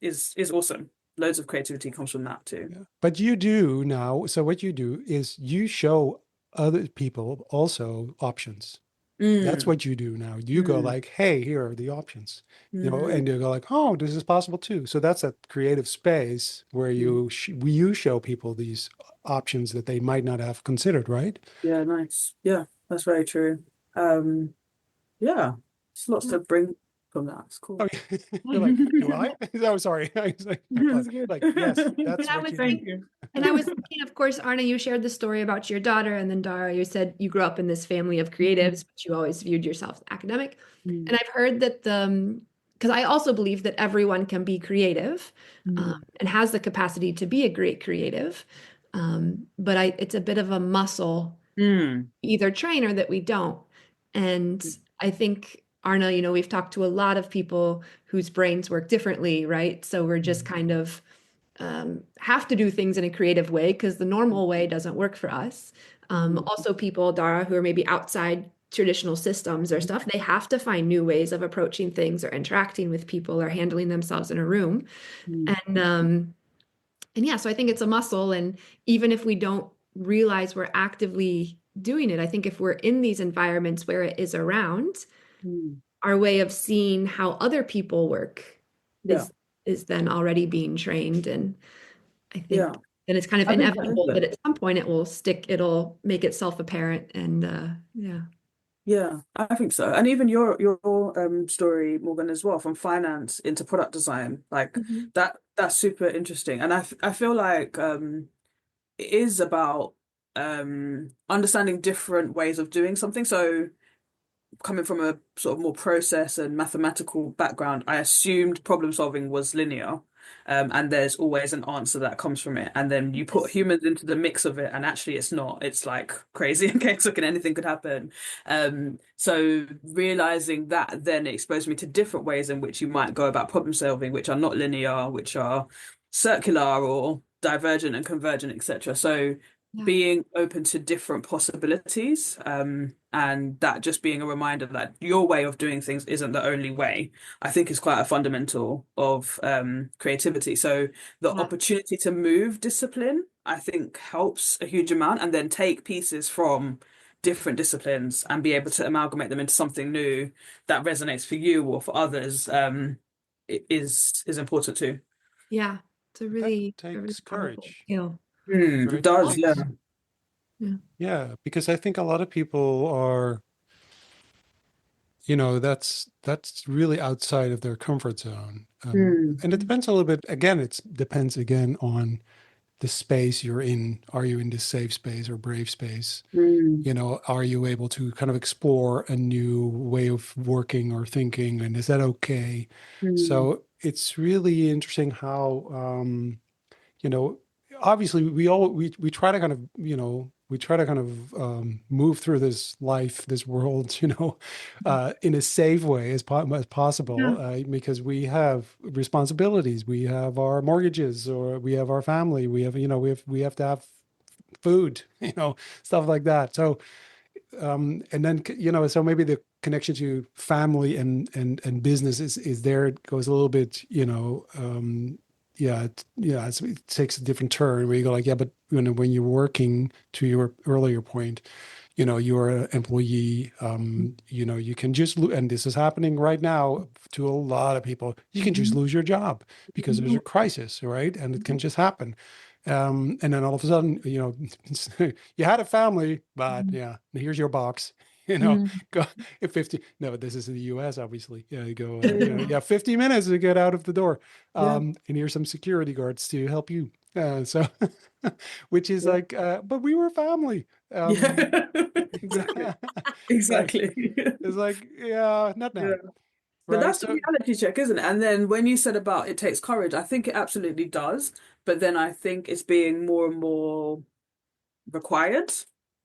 is awesome. Loads of creativity comes from that too. yeah. But you do now. So what you do is you show other people also options. That's Mm, what you do now. You go mm, like, hey, here are the options, mm, and you go like, oh, this is possible too. So that's a creative space where mm. you show people these options that they might not have considered, right? Yeah, nice. Yeah, that's very true. Um, yeah, it's lots Yeah. to bring from that. It's cool. Oh, you're like, do I? Oh, sorry. I was That's good. like, yes, And that's I what was you do. Thank thinking, you. and I was thinking, of course, Arne, you shared the story about your daughter, and then Dara, you said you grew up in this family of creatives, but you always viewed yourself as academic. Mm, And I've heard that because I also believe that everyone can be creative, mm, and has the capacity to be a great creative. But it's a bit of a muscle, mm, either train or that we don't. And I think, Arne, we've talked to a lot of people whose brains work differently, right? So we're just kind of have to do things in a creative way because the normal way doesn't work for us. Also, people, Dara, who are maybe outside traditional systems or stuff, they have to find new ways of approaching things or interacting with people or handling themselves in a room. And yeah, so I think it's a muscle. And even if we don't realize we're actively doing it, I think if we're in these environments where it is around, our way of seeing how other people work Yeah. is then already being trained. And I think Yeah. then it's kind of I think that is inevitable that it. at some point it'll make itself apparent. And yeah. Yeah, I think so. And even your story, Morgan, as well, from finance into product design, like Mhm. that's super interesting. And I feel like it is about understanding different ways of doing something. So coming from a sort of more process and mathematical background, I assumed problem solving was linear. And there's always an answer that comes from it. And then you put Yes. humans into the mix of it, and actually it's not. It's like crazy and chaotic and anything could happen. So realizing that then exposed me to different ways in which you might go about problem solving, which are not linear, which are circular or divergent and convergent, etc. So Yeah. being open to different possibilities, and that just being a reminder that your way of doing things isn't the only way, I think is quite a fundamental of creativity. So the Yeah. opportunity to move discipline, I think, helps a huge amount, and then take pieces from different disciplines and be able to amalgamate them into something new that resonates for you or for others, is important too. Yeah. It's That a really takes powerful courage, skill. It right? does, yeah. Because Yeah. yeah, because I think a lot of people are, that's really outside of their comfort zone. Mm, And it depends a little bit, again, it depends again on the space you're in. Are you in this safe space or brave space? mm, Are you able to kind of explore a new way of working or thinking? And is that okay? mm, So it's really interesting how, you know, obviously we try to kind of, move through this life, this world, in a safe way as Yeah. possible, because we have responsibilities, we have our mortgages, or we have our family, we have to have food, stuff like that. So and then so maybe the connection to family and business is there. It goes a little bit, it takes a different turn where you go like, yeah, but when you're working, to your earlier point, you're an employee, you can just and this is happening right now to a lot of people. You can just Mhm. lose your job because there's a crisis, right? And it can just happen. And then all of a sudden, you had a family, but yeah, here's your box. Mhm. Go 50. No, this is in the US, obviously. Yeah, you go, mm, yeah, 50 minutes to get out of the door. yeah. And here's some security guards to help you. So, which is Yeah. like, but we were family. Yeah. Exactly. Like, Exactly. it's like, yeah, not Yeah. now, But right? that's the So, reality check, isn't it? And then when you said about it takes courage, I think it absolutely does. But then I think it's being more and more required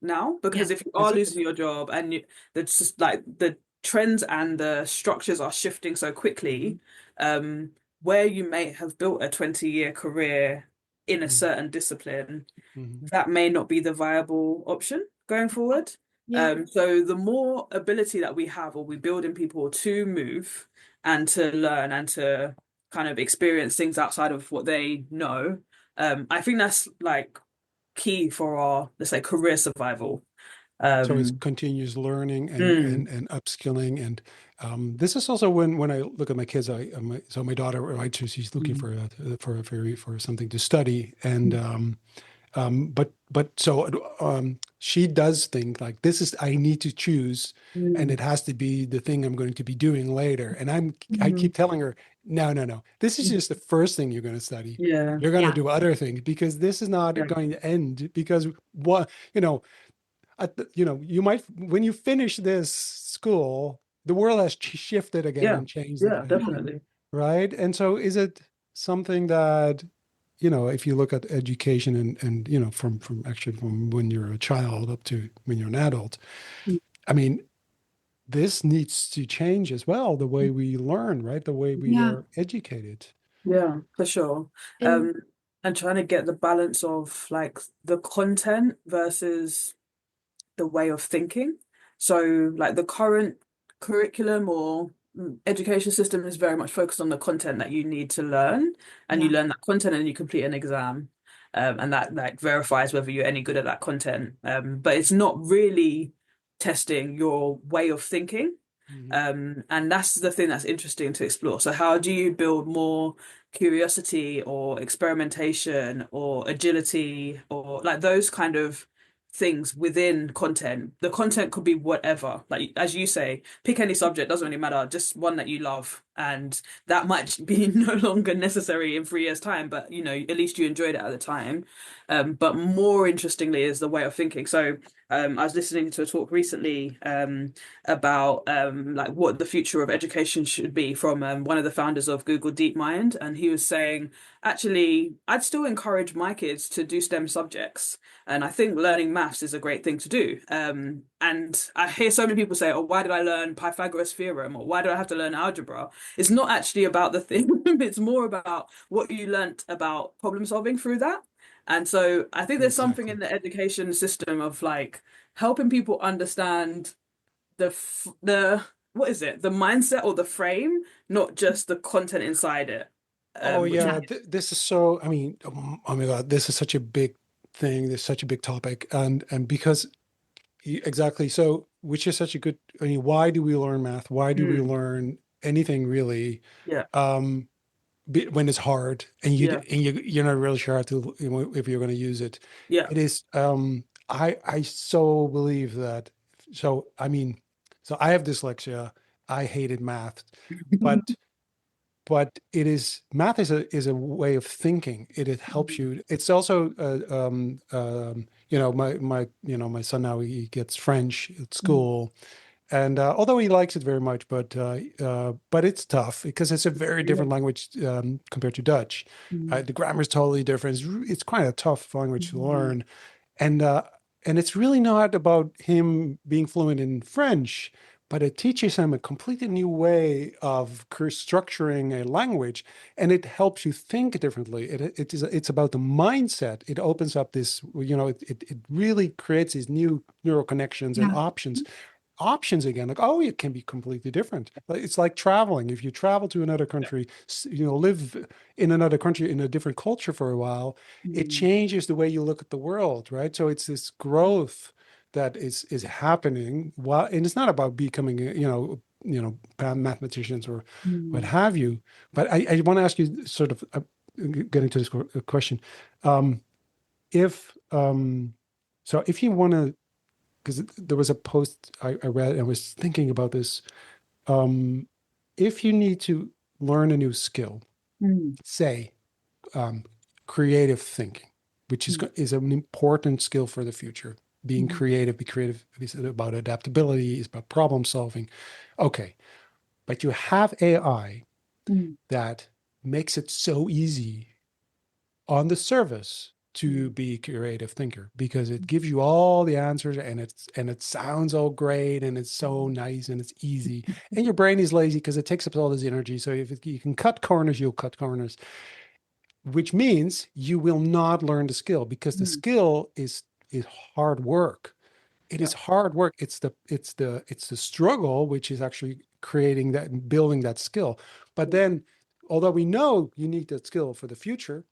now, Yeah. because if you are is it? losing your job and it's just like the trends and the structures are shifting so quickly, um, where you may have built a 20-year career in a Mhm, certain discipline, mhm. that may not be the viable option going forward. Yeah. So the more ability that we have or we build in people to move and to learn and to kind of experience things outside of what they know, I think that's like key for our, let's say, career survival. So it's Um, continuous learning and mm, and and upskilling, and this is also when I look at my kids. So my daughter, right, she's looking mm, for something to study, and mm, but so she does think like, this is, I need to choose, and mm, it has to be the thing I'm going to be doing later. And I mm. keep telling her, no, no, no, this is just the first thing you're going to study. Yeah, You're going to Yeah. do other things, because this is not yeah, going to end, because what you might, when you finish this school, the world has shifted again yeah, and changed yeah, again, Yeah. definitely. right? And so is it something that, if you look at education and from actually from when you're a child up to when you're an adult, Mm, I mean, this needs to change as well, the way we learn, right? The way we Yeah. are educated. Yeah, for sure. And And trying to get the balance of like the content versus the way of thinking. So, like the current curriculum or education system is very much focused on the content that you need to learn, and you yeah, learn that content and you complete an exam, and that like verifies whether you're any good at that content. But it's not really testing your way of thinking. Mhm. And that's the thing that's interesting to explore. So, how do you build more curiosity or experimentation or agility or like those kind of things within content? The content could be whatever. Like as you say, pick any subject, doesn't really matter, just one that you love. And that might be no longer necessary in 3 years' time, but you know, at least you enjoyed it at the time. But more interestingly is the way of thinking. So I was listening to a talk recently about like what the future of education should be from one of the founders of Google DeepMind, and he was saying, actually, I'd still encourage my kids to do STEM subjects, and I think learning maths is a great thing to do. And I hear so many people say, "Oh, why did I learn Pythagoras theorem?" or "Why do I have to learn algebra?" It's not actually about the thing; it's more about what you learnt about problem solving through that. And so I think there's something in Exactly. the education system of like helping people understand the what is it? The mindset or the frame, not just the content inside it. Oh Which I yeah, yeah, think this is so. I mean, oh my God, this is such a big thing. This is such a big topic, and because exactly. So, which is such a good. I mean, why do we learn math? Why do we mm, learn anything really? yeah, Um, when it's hard and yeah, you're not really sure how to if you're going to use it. yeah. It is. I so believe that. So I mean, so I have dyslexia. I hated math, but it is math is a way of thinking. It helps you. It's also my son now he gets French at Mm, school, and although he likes it very much, but it's tough because it's a very yeah. different language compared to Dutch. Mm, The grammar is totally different. It's quite a tough language to mm, learn, and uh, and it's really not about him being fluent in French, but it teaches him a completely new way of structuring a language, and it helps you think differently. It's about the mindset. It opens up this, it really creates these new neural connections and yeah, options again. Like, oh, it can be completely different. It's like traveling. If you travel to another country, live in another country in a different culture for a while, it mm, changes the way you look at the world, right? So it's this growth that is happening. While and it's not about becoming, mathematicians or what mm, have you. But I want to ask you, sort of, getting to this question, um, if so, if you want to, because there was a post I read and I was thinking about this. Um, if you need to learn a new skill, mm, say creative thinking, which mm, is an important skill for the future. Being mm, creative, be creative is about adaptability, is about problem solving. Okay, but you have AI mm, that makes it so easy on the surface to mm, be a creative thinker because it gives you all the answers and it sounds all great and it's so mm, nice and it's easy and your brain is lazy because it takes up all this energy. So if you can cut corners, you'll cut corners, which means you will not learn the skill because the mm. skill is hard work. It Yeah, is hard work. It's the struggle which is actually creating that and building that skill. But yeah, then, although we know you need that skill for the future,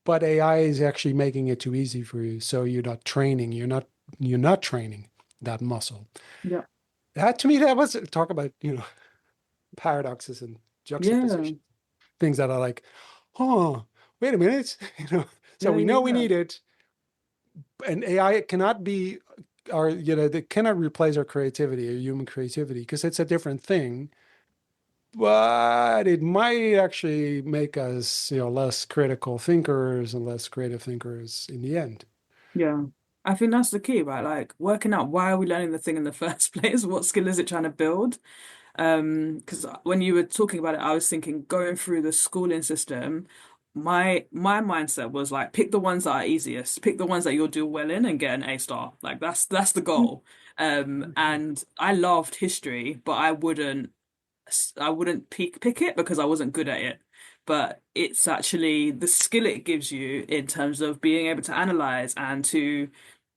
but AI is actually making it too easy for you. So you're not training that muscle. yeah, That to me, that was talk about, paradoxes and yeah, juxtaposition, things that are like, oh, wait a minute, so yeah, we know we yeah, need it, and AI cannot be they cannot replace our creativity or human creativity because it's a different thing. But it might actually make us, less critical thinkers and less creative thinkers in the end. yeah. I think that's the key, right? Like working out why are we learning the thing in the first place? What skill is it trying to build? Because when you were talking about it, I was thinking going through the schooling system, my mindset was like, pick the ones that are easiest, pick the ones that you'll do well in and get an A star. Like that's the goal. Mhm. And I loved history, but I wouldn't pick it because I wasn't good at it. But it's actually the skill it gives you in terms of being able to analyze and to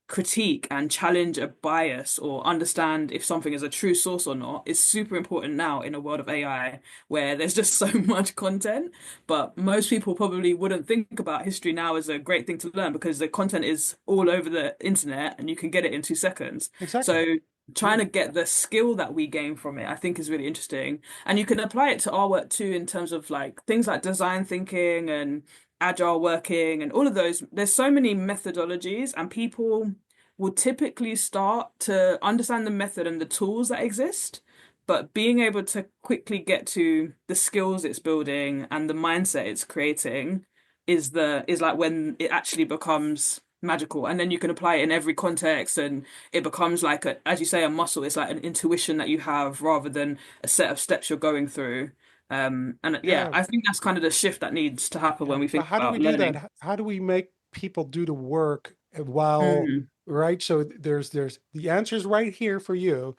critique and challenge a bias or understand if something is a true source or not is super important now in a world of AI where there's just so much content. But most people probably wouldn't think about history now as a great thing to learn because the content is all over the internet and you can get it in 2 seconds. Exactly. So trying Yeah. to get the skill that we gain from it, I think is really interesting. And you can apply it to our work too in terms of like things like design thinking and agile working and all of those. There's so many methodologies, and people will typically start to understand the method and the tools that exist, but being able to quickly get to the skills it's building and the mindset it's creating is like when it actually becomes magical, and then you can apply it in every context, and it becomes like a, as you say, a muscle. It's like an intuition that you have rather than a set of steps you're going through. And yeah, Yeah. I think that's kind of the shift that needs to happen Yeah. when we But think how do we about do that? learning. How do we make people do the work while, Mm, right? So there's the answer's right here for you,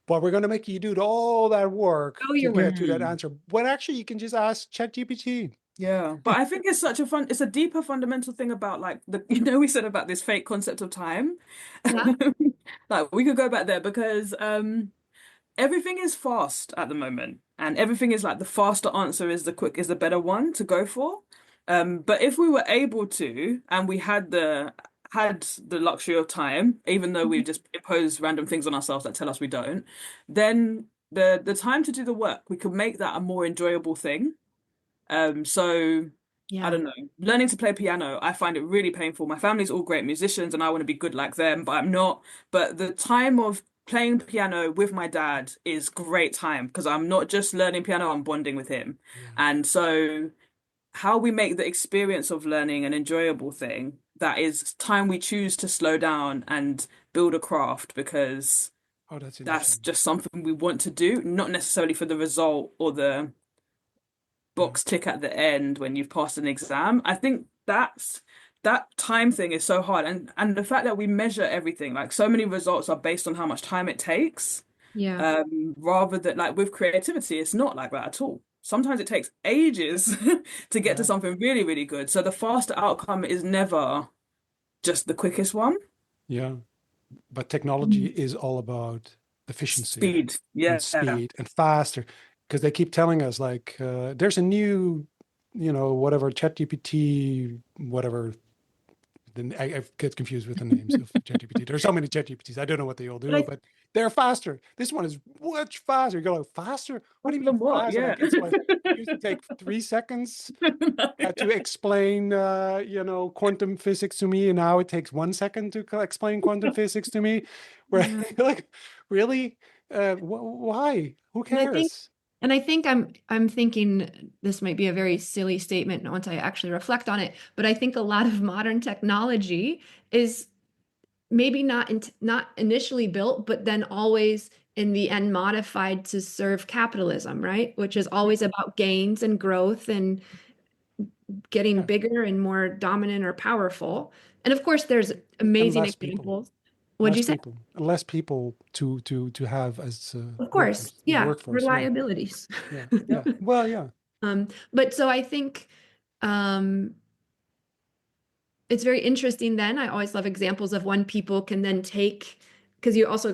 but we're going to make you do all that work Go to your get work. to that mm. answer. When actually you can just ask ChatGPT. Yeah, but I think it's such a fun, it's a deeper fundamental thing about like we said about this fake concept of time. Yeah. Like we could go back there because everything is fast at the moment, and everything is like the faster answer is the better one to go for. But if we were able to, and we had the luxury of time, even though we've just imposed random things on ourselves that tell us we don't, then the time to do the work, we could make that a more enjoyable thing. So I Yeah. don't know. Learning to play piano, I find it really painful. My family's all great musicians and I want to be good like them, but I'm not. But the time of playing piano with my dad is great time because I'm not just learning piano, I'm bonding with him. Yeah. And so how we make the experience of learning an enjoyable thing, that is time we choose to slow down and build a craft because Oh, that's that's interesting. just something we want to do, not necessarily for the result or the Yeah. box tick at the end when you've passed an exam. I think that time thing is so hard, and the fact that we measure everything, like so many results are based on how much time it takes, Yeah. rather than like with creativity, it's not like that at all. Sometimes it takes ages to get to Yeah. something really, really good. So the faster outcome is never just the quickest one. Yeah. But technology Mhm. is all about efficiency Speed. and Yeah. speed and faster because they keep telling us like there's a new, whatever ChatGPT, whatever. Then I get confused with the names of ChatGPT. There's so many ChatGPTs. I don't know what they all But do, but they're faster. This one is much faster. You go like faster? What do you Faster mean than what? faster? Yeah. Like it's what used to take 3 seconds to explain, quantum physics to me, and now it takes 1 second to explain quantum physics to me. Where yeah. like, really, why? Who And I think cares? and I think I'm thinking this might be a very silly statement once I actually reflect on it, but I think a lot of modern technology is maybe not initially built, but then always in the end modified to serve capitalism, right? Which is always about gains and growth and getting Yeah, bigger and more dominant or powerful. And of course, there's and amazing less people, examples. What'd you say? less people to have as Of course, workers in the yeah, workforce. Yeah, reliabilities. yeah, yeah. Well, yeah, But so I think um, it's very interesting then. I always love examples of when people can then take, because you also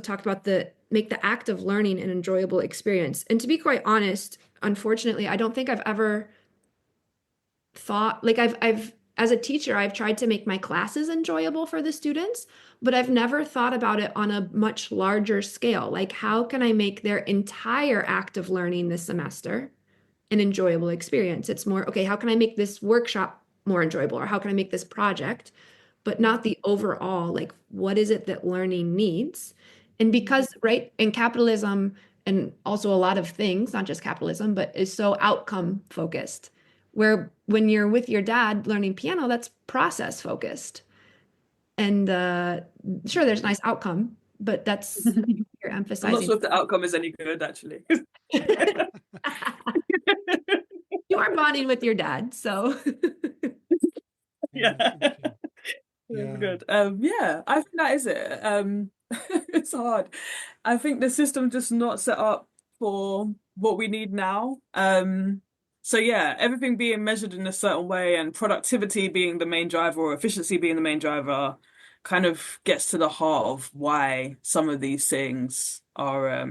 talked about the make the act of learning an enjoyable experience. And to be quite honest, unfortunately, I don't think I've ever thought like I've as a teacher, I've tried to make my classes enjoyable for the students, but I've never thought about it on a much larger scale. Like, how can I make their entire act of learning this semester an enjoyable experience? It's more, okay, how can I make this workshop more enjoyable? Or how can I make this project, but not the overall, like, what is it that learning needs? And because, right, in capitalism, and also a lot of things, not just capitalism, but is so outcome focused, where when you're with your dad learning piano, that's process focused. And sure, there's nice outcome, but that's you're I'm not emphasizing. sure if the outcome is any good, actually. To You are bonding with your dad, so Yeah. Interesting. That's Yeah. good. Yeah, I think that is it. It's hard. I think the system's just not set up for what we need now. So yeah, everything being measured in a certain way and productivity being the main driver or efficiency being the main driver kind of gets to the heart of why some of these things are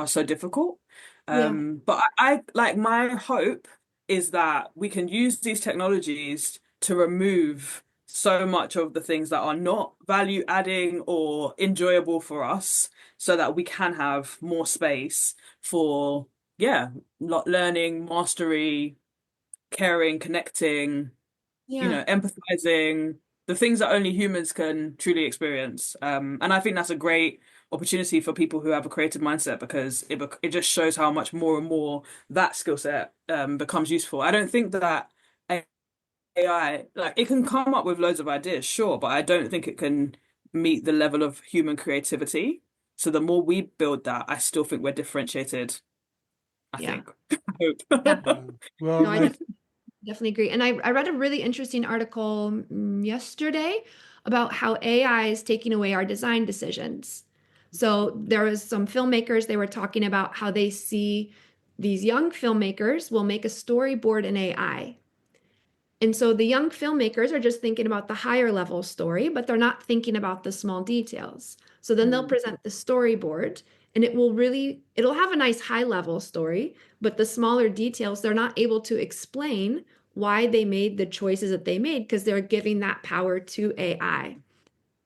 so difficult. yeah, But I like my hope is that we can use these technologies to remove so much of the things that are not value adding or enjoyable for us so that we can have more space for, yeah, learning, mastery, caring, connecting, yeah, empathizing, the things that only humans can truly experience. And I think that's a great opportunity for people who have a creative mindset because it just shows how much more and more that skill set becomes useful. I don't think that AI, like it can come up with loads of ideas, sure, but I don't think it can meet the level of human creativity. So the more we build that, I still think we're differentiated, I yeah, think. I yeah. hope. Yeah. No, Well, I definitely agree. And I read a really interesting article yesterday about how AI is taking away our design decisions. So there was some filmmakers, they were talking about how they see these young filmmakers will make a storyboard in AI. And so the young filmmakers are just thinking about the higher level story, but they're not thinking about the small details. So then they'll Mm, present the storyboard and it'll have a nice high level story, but the smaller details, they're not able to explain why they made the choices that they made because they're giving that power to AI.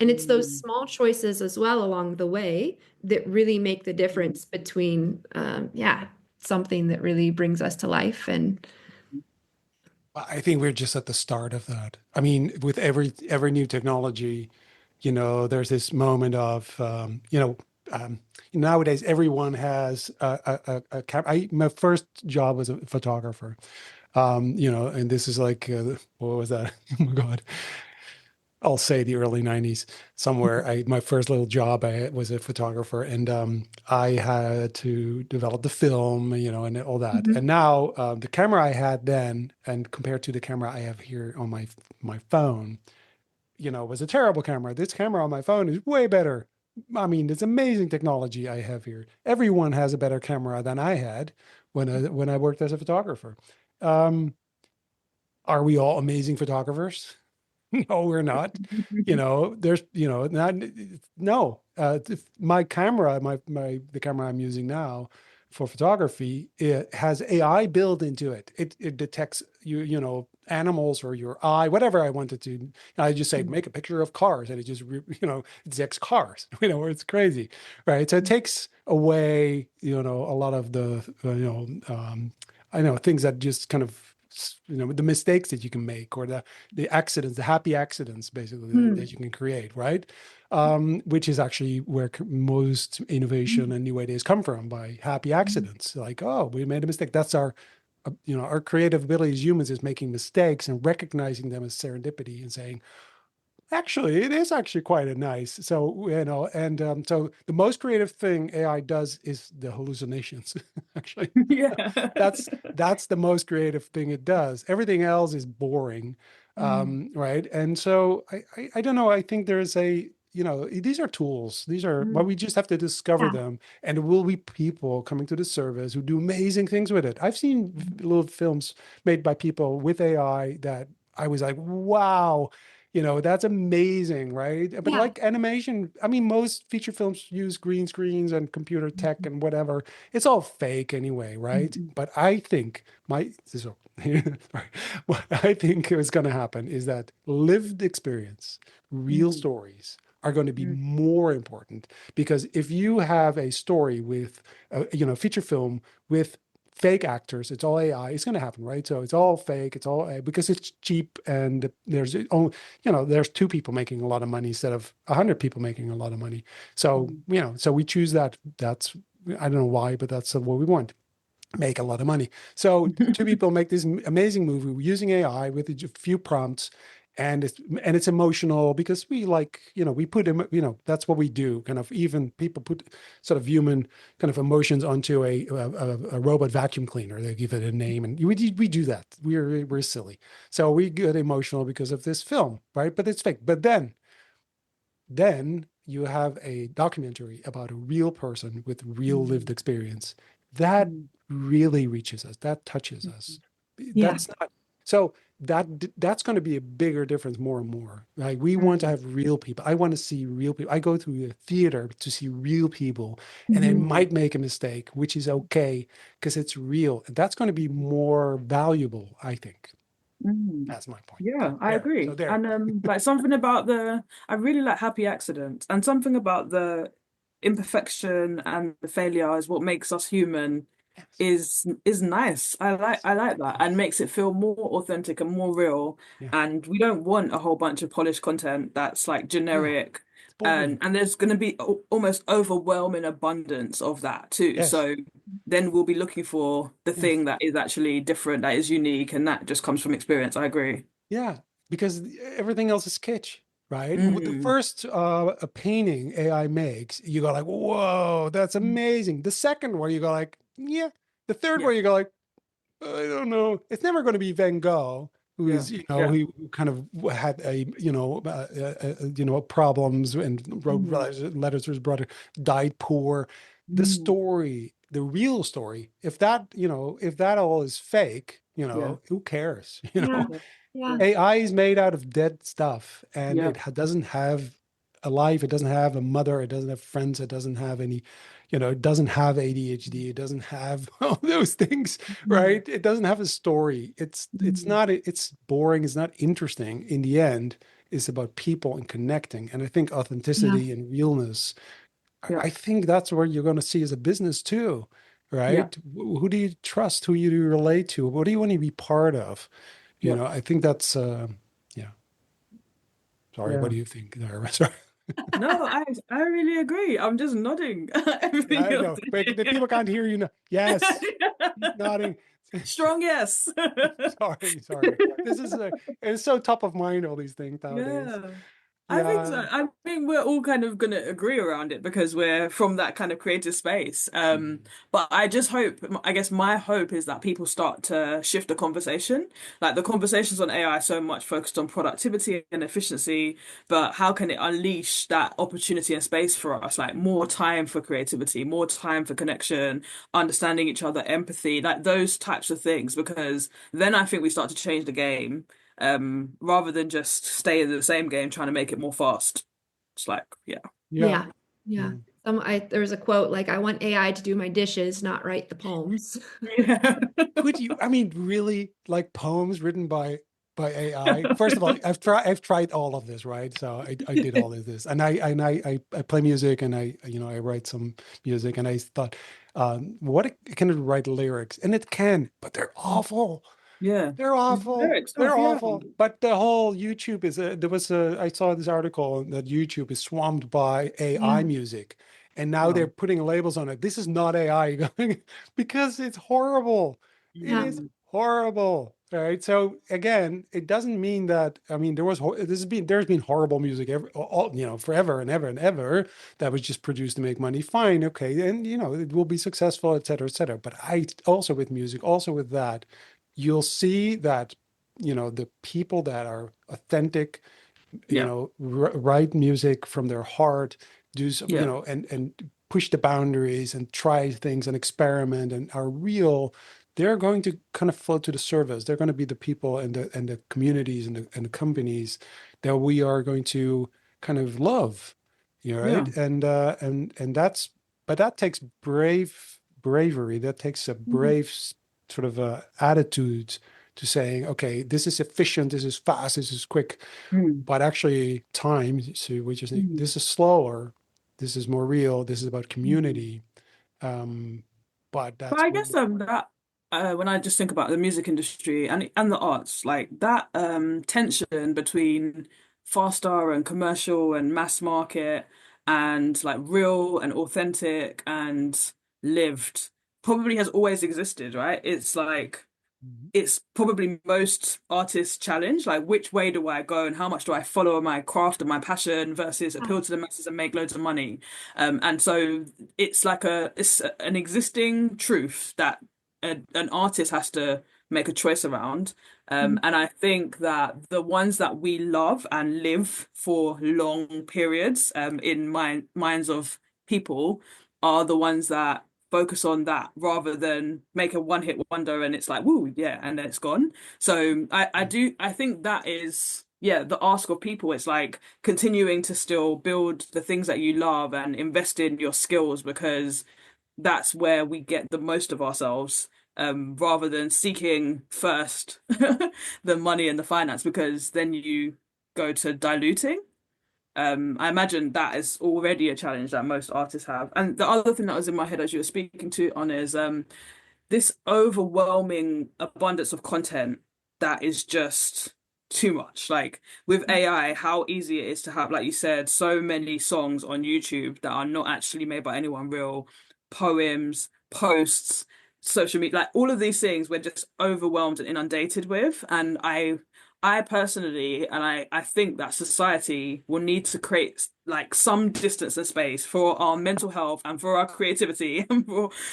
And it's those mm, small choices as well along the way that really make the difference between, yeah, something that really brings us to life. And I think we're just at the start of that. I mean, with every new technology, there's this moment of, nowadays everyone has a camera. My first job was a photographer, and this is like, what was that? Oh my God. I'll say the early 90s somewhere. My first little job, I was a photographer, and I had to develop the film, and all that. Mhm. And now the camera I had then, and compared to the camera I have here on my phone, was a terrible camera. This camera on my phone is way better. I mean, it's amazing technology I have here. Everyone has a better camera than I had when I worked as a photographer. Um, are we all amazing photographers? No, we're not. There's, not, no. My camera, the camera I'm using now for photography, it has AI built into it. It detects animals or your eye, whatever I wanted to. I just say make a picture of cars, and it just it detects cars. It's crazy, right? So it takes away a lot of the I know things that just kind of the mistakes that you can make or the accidents, the happy accidents, basically that Hmm. you can create, right? Which is actually where most innovation and new ideas come from, by happy accidents. Like, oh, we made a mistake. That's our creative ability as humans is making mistakes and recognizing them as serendipity and saying, actually, it is actually quite a nice. So, and so the most creative thing AI does is the hallucinations, actually. Yeah. That's the most creative thing it does. Everything else is boring, Mm. right? And so I don't know. I think there's these are tools. These are, but Mm. we just have to discover Yeah. them, and there will be people coming to the service who do amazing things with it. I've seen little films made by people with AI that I was like, wow. That's amazing, right? But Yeah. like animation, I mean, most feature films use green screens and computer tech and whatever. It's all fake anyway, right? Mhm. But I think so, what I think is going to happen is that lived experience, real Mm, stories are going to be mm, more important, because if you have a story with, feature film with fake actors, it's all AI, it's going to happen, right? So it's all fake, it's all because it's cheap, and there's two people making a lot of money instead of 100 people making a lot of money. So, mm, so we choose that. I don't know why, but that's what we want. Make a lot of money. So two people make this amazing movie using AI with a few prompts, and it's emotional because we like, we put him, that's what we do. Kind of, even people put sort of human kind of emotions onto a robot vacuum cleaner. They give it a name, and we do that. We're silly, so we get emotional because of this film, right? But it's fake. But then you have a documentary about a real person with real lived Mm. experience that Mm. really reaches us, that touches us. Mhm. Yeah. That's not so that's going to be a bigger difference more and more. Like, we want to Mm. have real people. I want to see real people. I go to the theater to see real people, and they Mhm. might make a mistake, which is okay because it's real. And that's going to be more valuable, I think. Mm. That's my point. Yeah, I There. So agree. there. And like something about I really like happy accidents, and something about the imperfection and the failure is what makes us human Yes. is nice. Yes. I like that, and makes it feel more authentic and more real. Yeah. And we don't want a whole bunch of polished content that's like No, generic, it's boring. and there's going to be almost overwhelming abundance of that too. Yes. So then we'll be looking for the Yes. thing that is actually different, that is unique, and that just comes from experience. I agree. Yeah, because everything else is kitsch, right? With the Mm. first a painting AI makes, you go like, "Whoa, that's amazing." The second one, you go like, "Yeah." The third Yeah, one, you go like, "I don't know." It's never going to be Van Gogh, who yeah, is, yeah. who kind of had problems and wrote Mm. letters to his brother, died poor. The Mm. story, the real story, if that all is fake, Yeah, who cares? Yeah. yeah, Yeah. yeah, AI is made out of dead stuff, and yeah. it doesn't have a life. It doesn't have a mother. It doesn't have friends. It doesn't have any, it doesn't have ADHD. It doesn't have all those things, Mm. right? It doesn't have a story. It's Mm. not, it's boring. It's not interesting. In the end, it's about people and connecting. And I think Yeah. authenticity and realness, Yeah, I think that's where you're going to see as a business too, yeah, right? Who do you trust? Who do you relate to? What do you want to be part of? yeah, I think that's yeah. Sorry, what yeah. do you think there? Sorry. No, I really agree. I'm just nodding Yeah, everything I you're know, but the saying. people can't hear you. Yes, he's nodding. Strong yes. Sorry. This is it's so top of mind, all these things nowadays. Yeah. I think so. Yeah. I think we're all kind of going to agree around it because we're from that kind of creative space. Mhm. But I just hope, I guess my hope is that people start to shift the conversation. Like the conversations on AI are so much focused on productivity and efficiency, but how can it unleash that opportunity and space for us? Like more time for creativity, more time for connection, understanding each other, empathy, like those types of things, because then I think we start to change the game rather than just stay in the same game trying to make it more fast. It's like, yeah. Yeah. Yeah. Yeah. Yeah. There was a quote like, I want AI to do my dishes, not write the poems. Yeah. Could you? I mean, really, like poems written by AI? First of all, I've tried all of this, right? So I did all of this, and I play music, and I write some music, and I thought, what can it write lyrics? And it can, but they're awful. Yeah. They're awful. Very They're tough, yeah. awful. But the whole YouTube is I saw this article that YouTube is swamped by AI Yeah. music. And now they're Oh. putting labels on it. This is not AI going because it's horrible. It Yeah. is Mm. horrible. All right. So again, it doesn't mean that, I mean, there's been horrible music forever and ever and ever that was just produced to make money. Fine. Okay. And it will be successful, et cetera, et cetera. But I also with music, also with that, you'll see that the people that are authentic, Yeah. write music from their heart, do some, Yeah. and push the boundaries and try things and experiment and are real. They're going to kind of float to the surface. They're going to be the people and the communities and the companies that we are going to kind of love, Yeah. right? And that's, but that takes bravery. That takes a Mhm. brave sort of attitude to saying, okay, this is efficient, this is fast, this is quick, Mm. but actually time. So we just think Mm. this is slower, this is more real, this is about Mm. community. Um, but But that's I what guess that when I just think about the music industry and the arts, like that tension between faster and commercial and mass market and like real and authentic and lived probably has always existed, right? It's like it's probably most artists' challenge. Like, which way do I go, and how much do I follow my craft and my passion versus appeal to the masses and make loads of money? And so it's like it's an existing truth that an artist has to make a choice around. Mhm. And I think that the ones that we love and live for long periods, in minds of people, are the ones that focus on that rather than make a one hit wonder and it's like, woo, yeah, and then it's gone. So I think that is, yeah, the ask of people. It's like continuing to still build the things that you love and invest in your skills, because that's where we get the most of ourselves, rather than seeking first the money and the finance, because then you go to diluting. I imagine that is already a challenge that most artists have. And the other thing that was in my head as you were speaking to on is this overwhelming abundance of content that is just too much. Like with AI, how easy it is to have, like you said, so many songs on YouTube that are not actually made by anyone real, poems, posts, social media, like all of these things we're just overwhelmed and inundated with. And I personally, and I think that society will need to create like some distance and space for our mental health and for our creativity and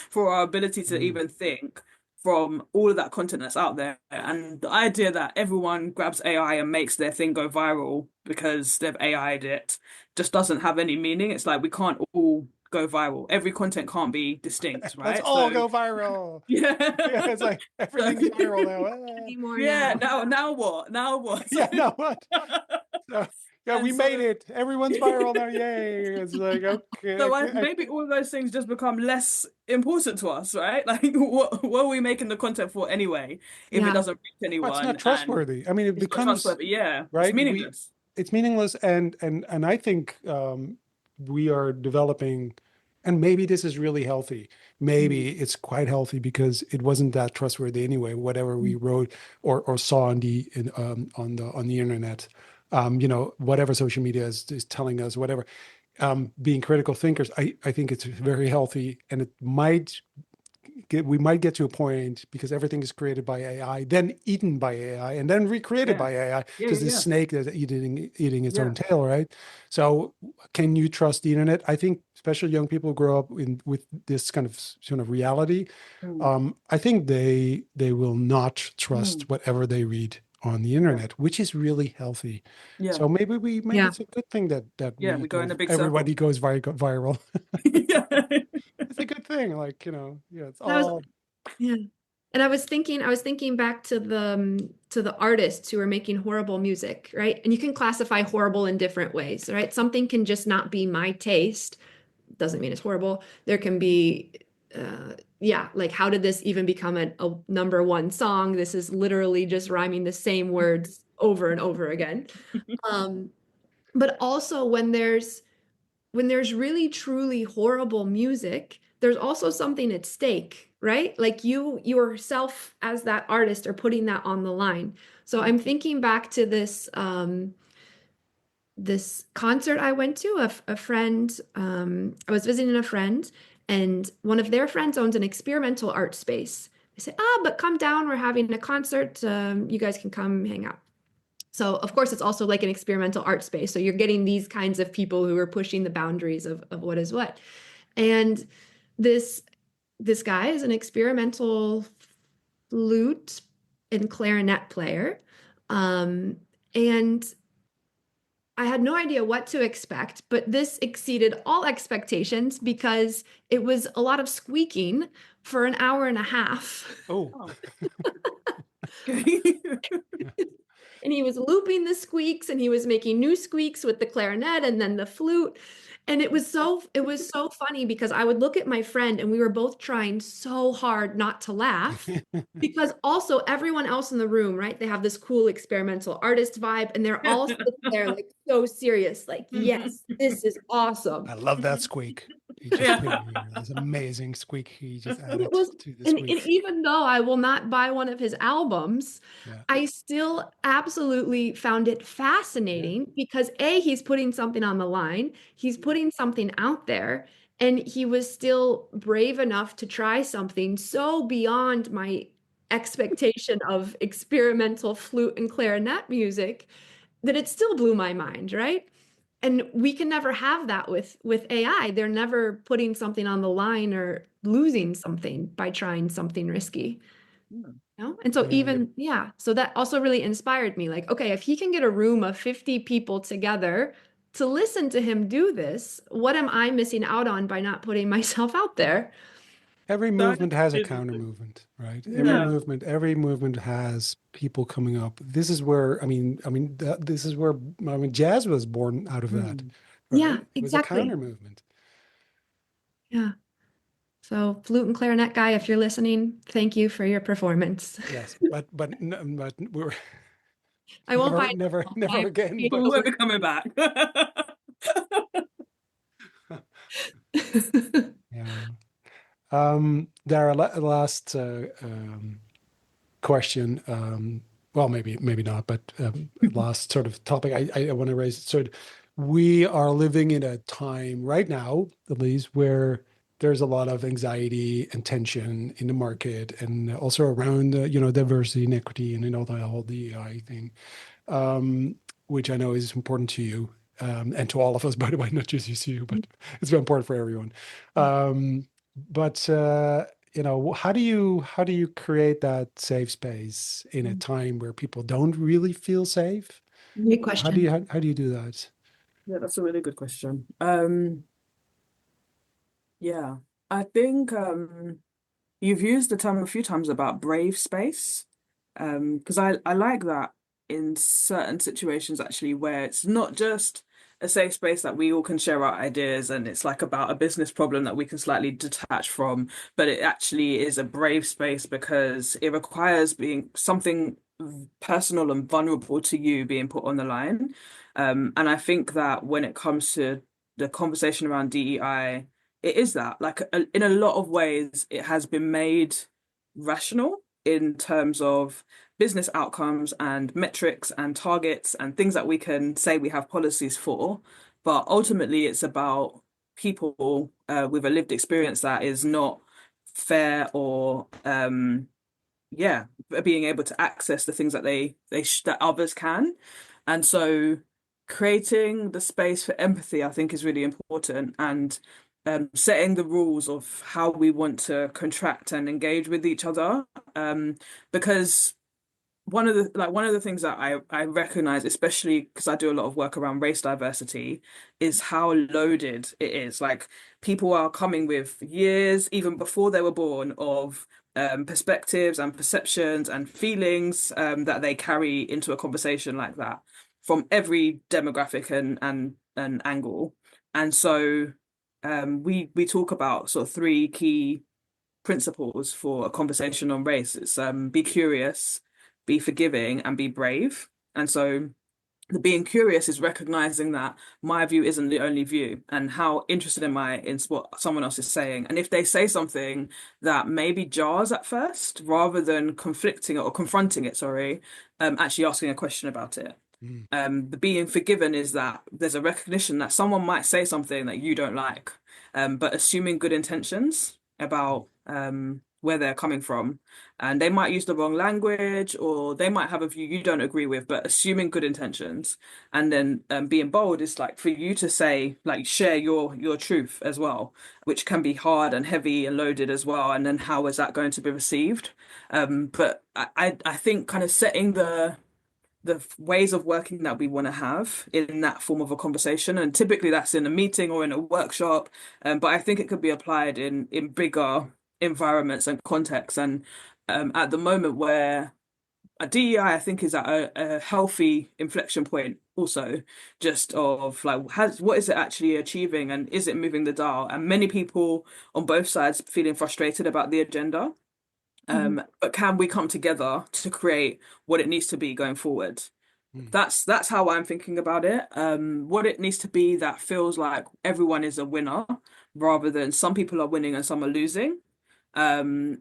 for our ability to Mhm. even think from all of that content that's out there. And the idea that everyone grabs AI and makes their thing go viral because they've AI'd it just doesn't have any meaning. It's like we can't all go viral. Every content can't be distinct, Let's right? all So go viral. yeah. Yeah, it's like So, everything's viral now. Anymore yeah, now. now what? Now what? Yeah, no, what? So, yeah, we And made so it. Everyone's viral now. Yay. It's like, okay. so maybe all of those things just become less important to us, right? Like what are we making the content for anyway if it Yeah. doesn't reach Well, it's not anyone and trustworthy. I mean, it it's not becomes, trustworthy? Yeah, it's right? meaningless. It's meaningless. And I think we are developing, and maybe this is really healthy. Mm. Maybe it's quite healthy because it wasn't that trustworthy anyway, whatever we wrote or saw on the internet. Whatever social media is telling us, whatever. Being critical thinkers, I think it's very healthy, and we might get to a point because everything is created by AI, then eaten by AI, and then recreated Yeah, by AI yeah, because this yeah, snake that's eating its yeah, own tail, right? So, can you trust the internet? I think, especially young people who grow up with this kind of reality. mm, I think they will not mm, trust whatever they read on the yeah, internet, which is really healthy. yeah, So maybe Yeah. it's a good thing that yeah. We go in a big circle. everybody goes viral. Yeah. It's a good thing. Like, yeah, it's That was all. yeah. And I was thinking back to the artists who are making horrible music, right? And you can classify horrible in different ways, right? Something can just not be my taste. Doesn't mean it's horrible. There can be, yeah, like how did this even become a number one song? This is literally just rhyming the same words over and over again. Um, but also when there's really truly horrible music, there's also something at stake, right? Like you yourself as that artist are putting that on the line. So I'm thinking back to this concert I went to. A friend, I was visiting a friend, and one of their friends owns an experimental art space. They said, but come down. We're having a concert. You guys can come hang out. So of course it's also like an experimental art space. So you're getting these kinds of people who are pushing the boundaries of what is what. And this this guy is an experimental flute and clarinet player. And I had no idea what to expect, but this exceeded all expectations because it was a lot of squeaking for an hour and a half. Oh, Oh, okay. And he was looping the squeaks and he was making new squeaks with the clarinet and then the flute. And it was so funny because I would look at my friend and we were both trying so hard not to laugh because also everyone else in the room, right? They have this cool experimental artist vibe and they're all sitting there like so serious, like, yes, this is awesome. I love that squeak. He just put Yeah. it here. That's amazing squeak he just And it added was, to the and squeak. even though I will not buy one of his albums, Yeah. I still absolutely found it Yeah. fascinating because A, he's putting something on the line, he's putting something out there, and he was still brave enough to try something so beyond expectation of experimental flute and clarinet music that it still blew my mind, right? And we can never have that with AI. They're never putting something on the line or losing something by trying something risky. Yeah. And so Yeah. even, yeah, so that also really inspired me. Like, okay, if he can get a room of 50 people together to listen to him do this, what am I missing out on by not putting myself out there? Every That movement has a is counter movement, right? yeah. Every movement has people coming up. This is where, this is where, jazz was born out of that, Mm. Yeah, right? It was a exactly. counter movement. Yeah. So flute and clarinet guy, if you're listening, thank you for your performance. Yes, but we're I won't buy never again. We But won't be coming back. yeah. Dara, last question. Well, maybe not, but last sort of topic I want to raise. So we are living in a time right now, at least, where there's a lot of anxiety and tension in the market, and also around diversity and equity, and the whole DEI thing, which I know is important to you. And to all of us, by the way, not just you, but it's very important for everyone. But how do you create that safe space in a time where people don't really feel safe? Great How do you question. how do you do that? Yeah, that's a really good question. Yeah, I think you've used the term a few times about brave space. Because I like that in certain situations actually where it's not just a safe space that we all can share our ideas and it's like about a business problem that we can slightly detach from, but it actually is a brave space because it requires being something personal and vulnerable to you being put on the line. And I think that when it comes to the conversation around DEI, it is that like in a lot of ways it has been made rational in terms of business outcomes and metrics and targets and things that we can say we have policies for. But ultimately, it's about people with a lived experience that is not fair or yeah, being able to access the things that that others can. And so creating the space for empathy, I think, is really important, and setting the rules of how we want to contract and engage with each other. Because one of the things that I recognize, especially because I do a lot of work around race diversity, is how loaded it is. Like people are coming with years, even before they were born, of perspectives and perceptions and feelings that they carry into a conversation like that from every demographic and angle. And so we talk about sort of three key principles for a conversation on race. It's be curious, be forgiving, and be brave. And so the being curious is recognizing that my view isn't the only view and how interested am I in what someone else is saying. And if they say something that maybe jars at first, rather than conflicting it or confronting it, sorry, actually asking a question about it. Mm, The being forgiven is that there's a recognition that someone might say something that you don't like, but assuming good intentions about where they're coming from. And they might use the wrong language or they might have a view you don't agree with, but assuming good intentions. And then being bold is like for you to say, like, share your truth as well, which can be hard and heavy and loaded as well. And then how is that going to be received? But I think kind of setting the ways of working that we want to have in that form of a conversation. And typically that's in a meeting or in a workshop. But I think it could be applied in bigger environments and contexts. And at the moment where a DEI, I think, is at a healthy inflection point also, just of like what is it actually achieving and is it moving the dial? And many people on both sides feeling frustrated about the agenda. Mhm. But can we come together to create what it needs to be going forward? mm, That's how I'm thinking about it. What it needs to be that feels like everyone is a winner rather than some people are winning and some are losing. And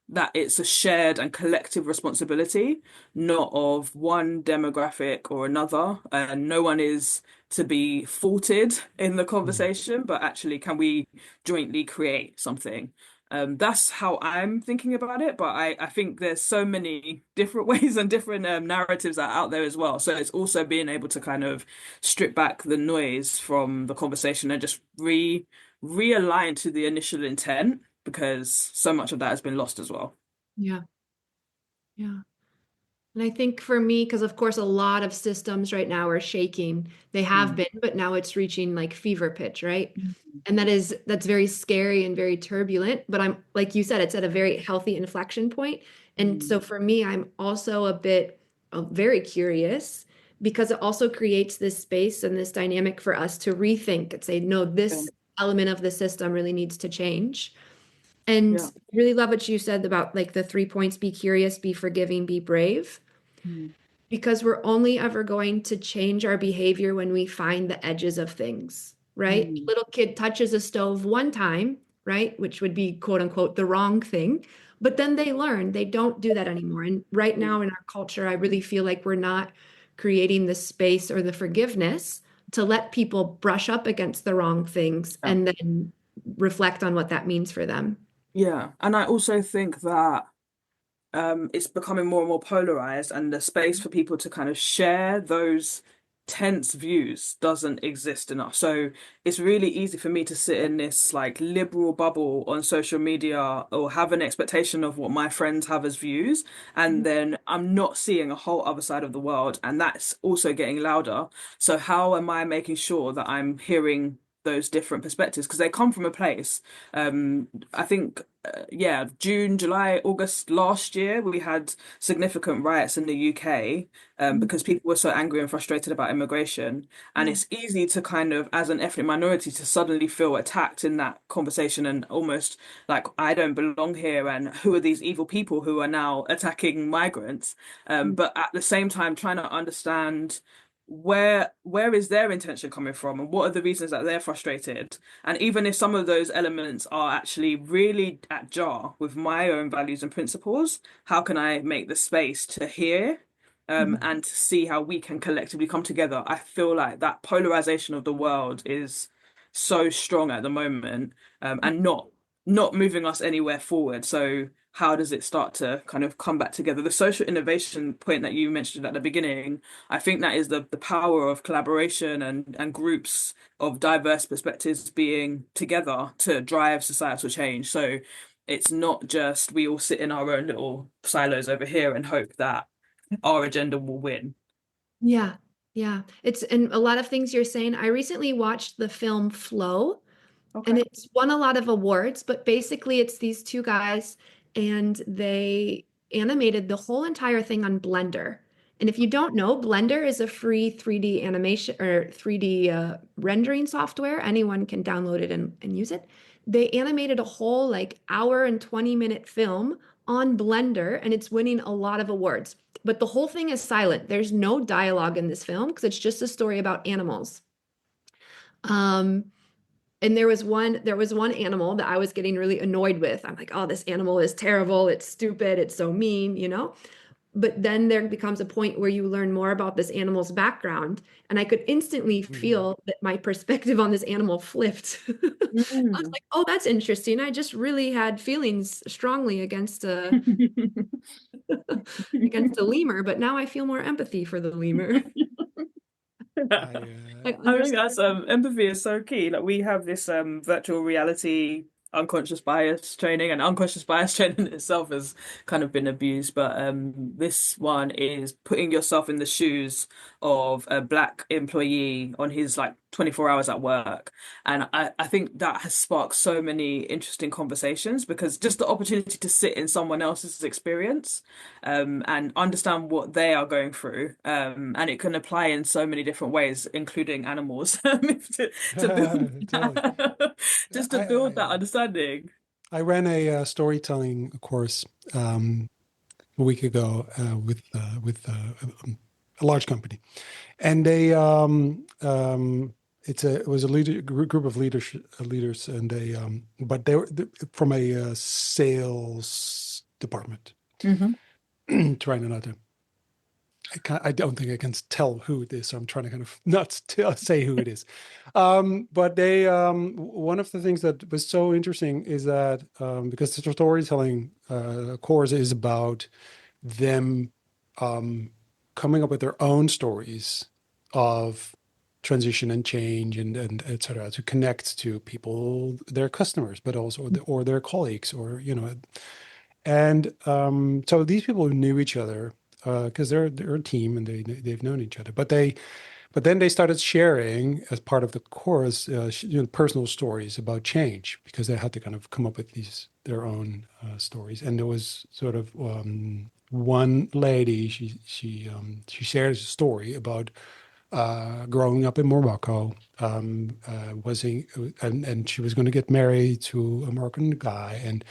that it's a shared and collective responsibility, not of one demographic or another. And no one is to be faulted in the mm, conversation, but actually, can we jointly create something? That's how I'm thinking about it, but I think there's so many different ways and different narratives that are out there as well. So it's also being able to kind of strip back the noise from the conversation and just realign to the initial intent, because so much of that has been lost as well. Yeah. Yeah. And I think for me, because of course a lot of systems right now are shaking. They have Mm. been, but now it's reaching like fever pitch, right? Mm. And that's very scary and very turbulent. But I'm like you said, it's at a very healthy inflection point. And Mm. so for me, I'm also a bit very curious because it also creates this space and this dynamic for us to rethink and say, no, Yeah. this element of the system really needs to change. And Yeah. I really love what you said about like the 3 points: be curious, be forgiving, be brave, Mm. because we're only ever going to change our behavior when we find the edges of things, right? Mm. Little kid touches a stove one time, right? Which would be quote unquote the wrong thing. But then they learn they don't do that anymore. And right now in our culture, I really feel like we're not creating the space or the forgiveness to let people brush up against the wrong things Yeah. and then reflect on what that means for them. Yeah. And I also think that it's becoming more and more polarized, and the space for people to kind of share those tense views doesn't exist enough. So it's really easy for me to sit in this like liberal bubble on social media or have an expectation of what my friends have as views, and then I'm not seeing a whole other side of the world, and that's also getting louder. So how am I making sure that I'm hearing those different perspectives, because they come from a place. I think yeah, June, July, August last year, we had significant riots in the UK, because people were so angry and frustrated about immigration. And Yeah. it's easy to kind of, as an ethnic minority, to suddenly feel attacked in that conversation and almost like, I don't belong here. And who are these evil people who are now attacking migrants? But at the same time, trying to understand where is their intention coming from, and what are the reasons that they're frustrated, and even if some of those elements are actually really at jar with my own values and principles, how can I make the space to hear, Mhm. and to see how we can collectively come together? I feel like that polarization of the world is so strong at the moment, and not moving us anywhere forward. So how does it start to kind of come back together? The social innovation point that you mentioned at the beginning, I think that is the power of collaboration and groups of diverse perspectives being together to drive societal change. So it's not just we all sit in our own little silos over here and hope that our agenda will win. Yeah. Yeah. It's and a lot of things you're saying. I recently watched the film Flow, and Okay. it's won a lot of awards, but basically it's these two guys and they animated the whole entire thing on Blender. And if you don't know, Blender is a free 3D animation or 3D rendering software. Anyone can download it and use it. They animated a whole like hour and 20-minute film on Blender, and it's winning a lot of awards. But the whole thing is silent. There's no dialogue in this film because it's just a story about animals. Um, and there was one animal that I was getting really annoyed with. I'm like, oh, this animal is terrible. It's stupid. It's so mean, you know? But then there becomes a point where you learn more about this animal's background. And I could instantly Mm. feel that my perspective on this animal flipped. I was Mm. like, oh, that's interesting. I just really had feelings strongly against against a lemur, but now I feel more empathy for the lemur. I I I think understand. that's empathy is so key. Like we have this virtual reality unconscious bias training, and unconscious bias training itself has kind of been abused, but this one is putting yourself in the shoes of a black employee on his like 24 hours at work. And I think that has sparked so many interesting conversations, because just the opportunity to sit in someone else's experience, and understand what they are going through. And it can apply in so many different ways, including animals, to build totally. just to I, build I that understanding. I ran a storytelling course a week ago with a large company, and it was a group of leaders, and but they were from a sales department, Hmm. trying not to I don't think I can tell who it is, so I'm trying to kind of not say who it is. But one of the things that was so interesting is that because the storytelling course is about them coming up with their own stories of transition and change and et cetera to connect to people, their customers, but also or their colleagues, or and so these people knew each other because they're a team and they've known each other. But then they started sharing as part of the course, personal stories about change because they had to kind of come up with their own stories. And there was sort of one lady. She shared a story about growing up in Morocco, and she was going to get married to a Moroccan guy, and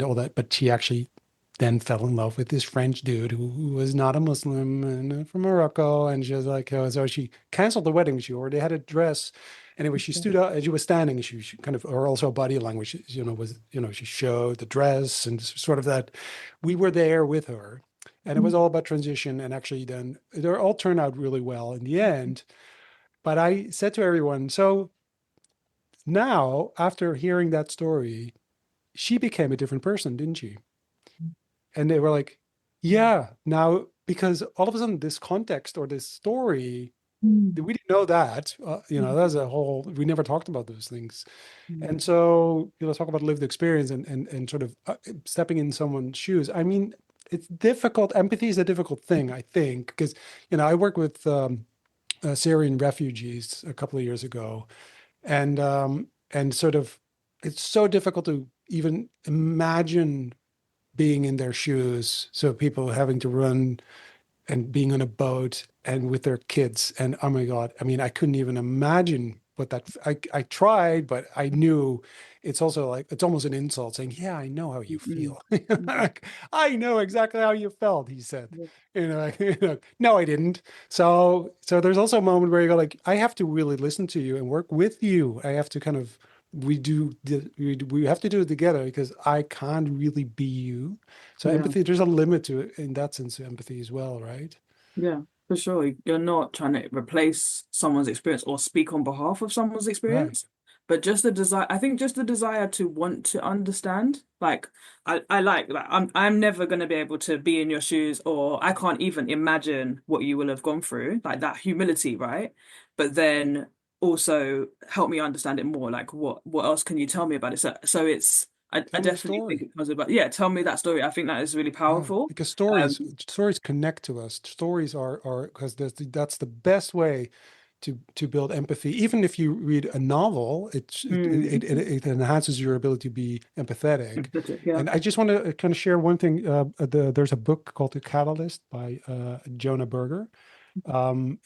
all that. But she actually then fell in love with this French dude who was not a Muslim and from Morocco. And she was like, so she canceled the wedding. She already had a dress. Anyway, she stood up as she was standing. She kind of, or also body language, she showed the dress and sort of that. We were there with her, and it was all about transition. And actually, then they all turned out really well in the end. But I said to everyone, so now after hearing that story, she became a different person, didn't she? And they were like, yeah, now, because all of a sudden this context or this story, we didn't know that, that's a whole, we never talked about those things. And so, talk about lived experience and sort of stepping in someone's shoes. I mean, it's difficult. Empathy is a difficult thing, I think, because, I worked with Syrian refugees a couple of years ago, and sort of, it's so difficult to even imagine being in their shoes. So people having to run and being on a boat and with their kids. And oh my God, I mean, I couldn't even imagine what I tried, but I knew it's also like, it's almost an insult saying, yeah, I know how you feel. Like, I know exactly how you felt, he said. No, I didn't. So there's also a moment where you go like, I have to really listen to you and work with you. I have to kind of, we have to do it together because I can't really be you. So Yeah. empathy, there's a limit to it in that sense of empathy as well, right? Yeah, for sure. You're not trying to replace someone's experience or speak on behalf of someone's Right. experience, but just the desire, I think just the desire to want to understand. Like I like that. I'm never gonna be able to be in your shoes, or I can't even imagine what you will have gone through, like that humility, right? But then also help me understand it more. Like what else can you tell me about it? So it's I Tell me the definitely think story. it was about, yeah, tell me that story. I think that is really Yeah, powerful. because Um, stories connect to us. Stories are because that's the best way to build empathy. Even if you read a novel, it enhances your ability to be empathetic. yeah. And I just want to kind of share one thing. There's a book called The Catalyst by Jonah Berger.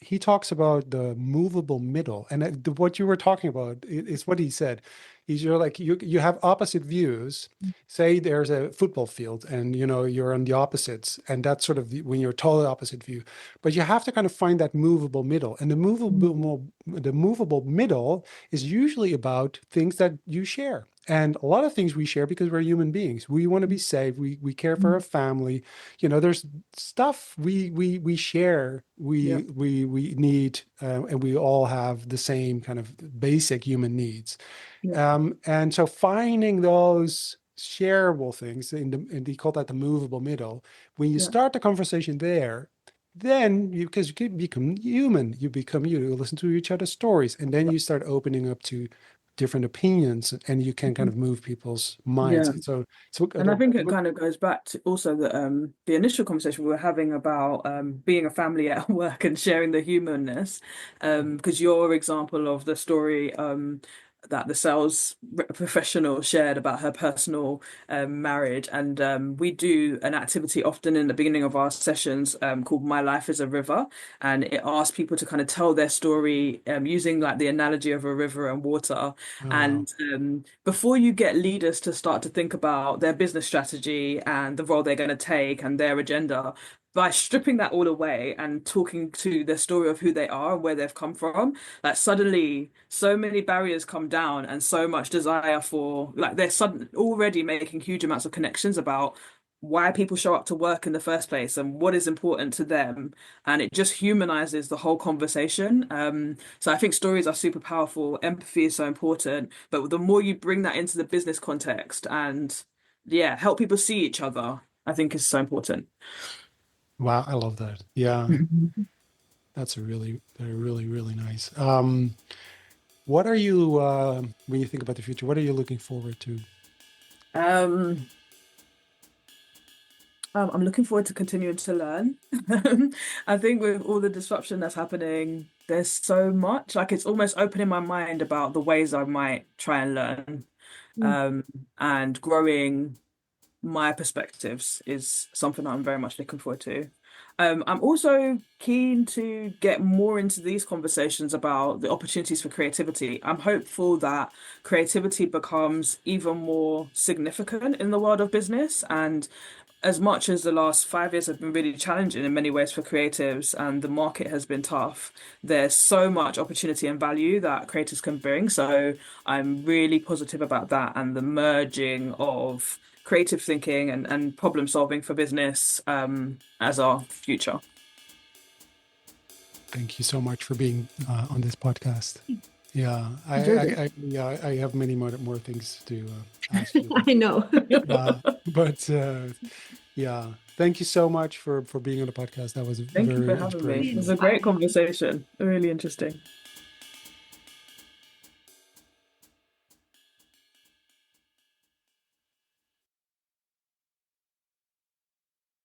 He talks about the movable middle, and what you were talking about is what he said. You're like you have opposite views. Say there's a football field, and you're on the opposites, and that's sort of when you're totally opposite view. But you have to kind of find that movable middle, and the movable middle is usually about things that you share. And a lot of things we share because we're human beings. We want to be safe. We care for our family. There's stuff we share, Yeah, we need, and we all have the same kind of basic human needs. yeah, And so finding those shareable things and they call that the movable middle. When you yeah, start the conversation there, then because you can become human, you listen to each other's stories, and then yeah. you start opening up to different opinions, and you can kind of move people's minds. Yeah. So And I think it kind of goes back to also the initial conversation we were having about being a family at work and sharing the humanness. Because your example of the story that the sales professional shared about her personal marriage, and we do an activity often in the beginning of our sessions called "My Life is a River," and it asks people to kind of tell their story using like the analogy of a river and water. oh wow. And before you get leaders to start to think about their business strategy and the role they're going to take and their agenda, by stripping that all away and talking to their story of who they are and where they've come from, like suddenly so many barriers come down and so much desire for, like they're suddenly already making huge amounts of connections about why people show up to work in the first place and what is important to them. And it just humanizes the whole conversation. So I think stories are super powerful. Empathy is so important. But the more you bring that into the business context and yeah, help people see each other, I think is so important. Wow, I love that. Yeah, Mhm. that's really nice. What are you, when you think about the future, what are you looking forward to? Um, I'm looking forward to continuing to learn. I think with all the disruption that's happening, there's so much, like it's almost opening my mind about the ways I might try and learn. Mm. Um, and growing my perspectives is something that I'm very much looking forward to. I'm also keen to get more into these conversations about the opportunities for creativity. I'm hopeful that creativity becomes even more significant in the world of business. And as much as the last 5 years have been really challenging in many ways for creatives and the market has been tough, there's so much opportunity and value that creators can bring. So I'm really positive about that and the merging of creative thinking and problem solving for business as our future. Thank you so much for being on this podcast. Yeah, Enjoyed it. yeah, I have many more things to ask you. I know. But yeah, thank you so much for being on the podcast. That was Thank you very for having me. It was inspirational. a great conversation, really interesting.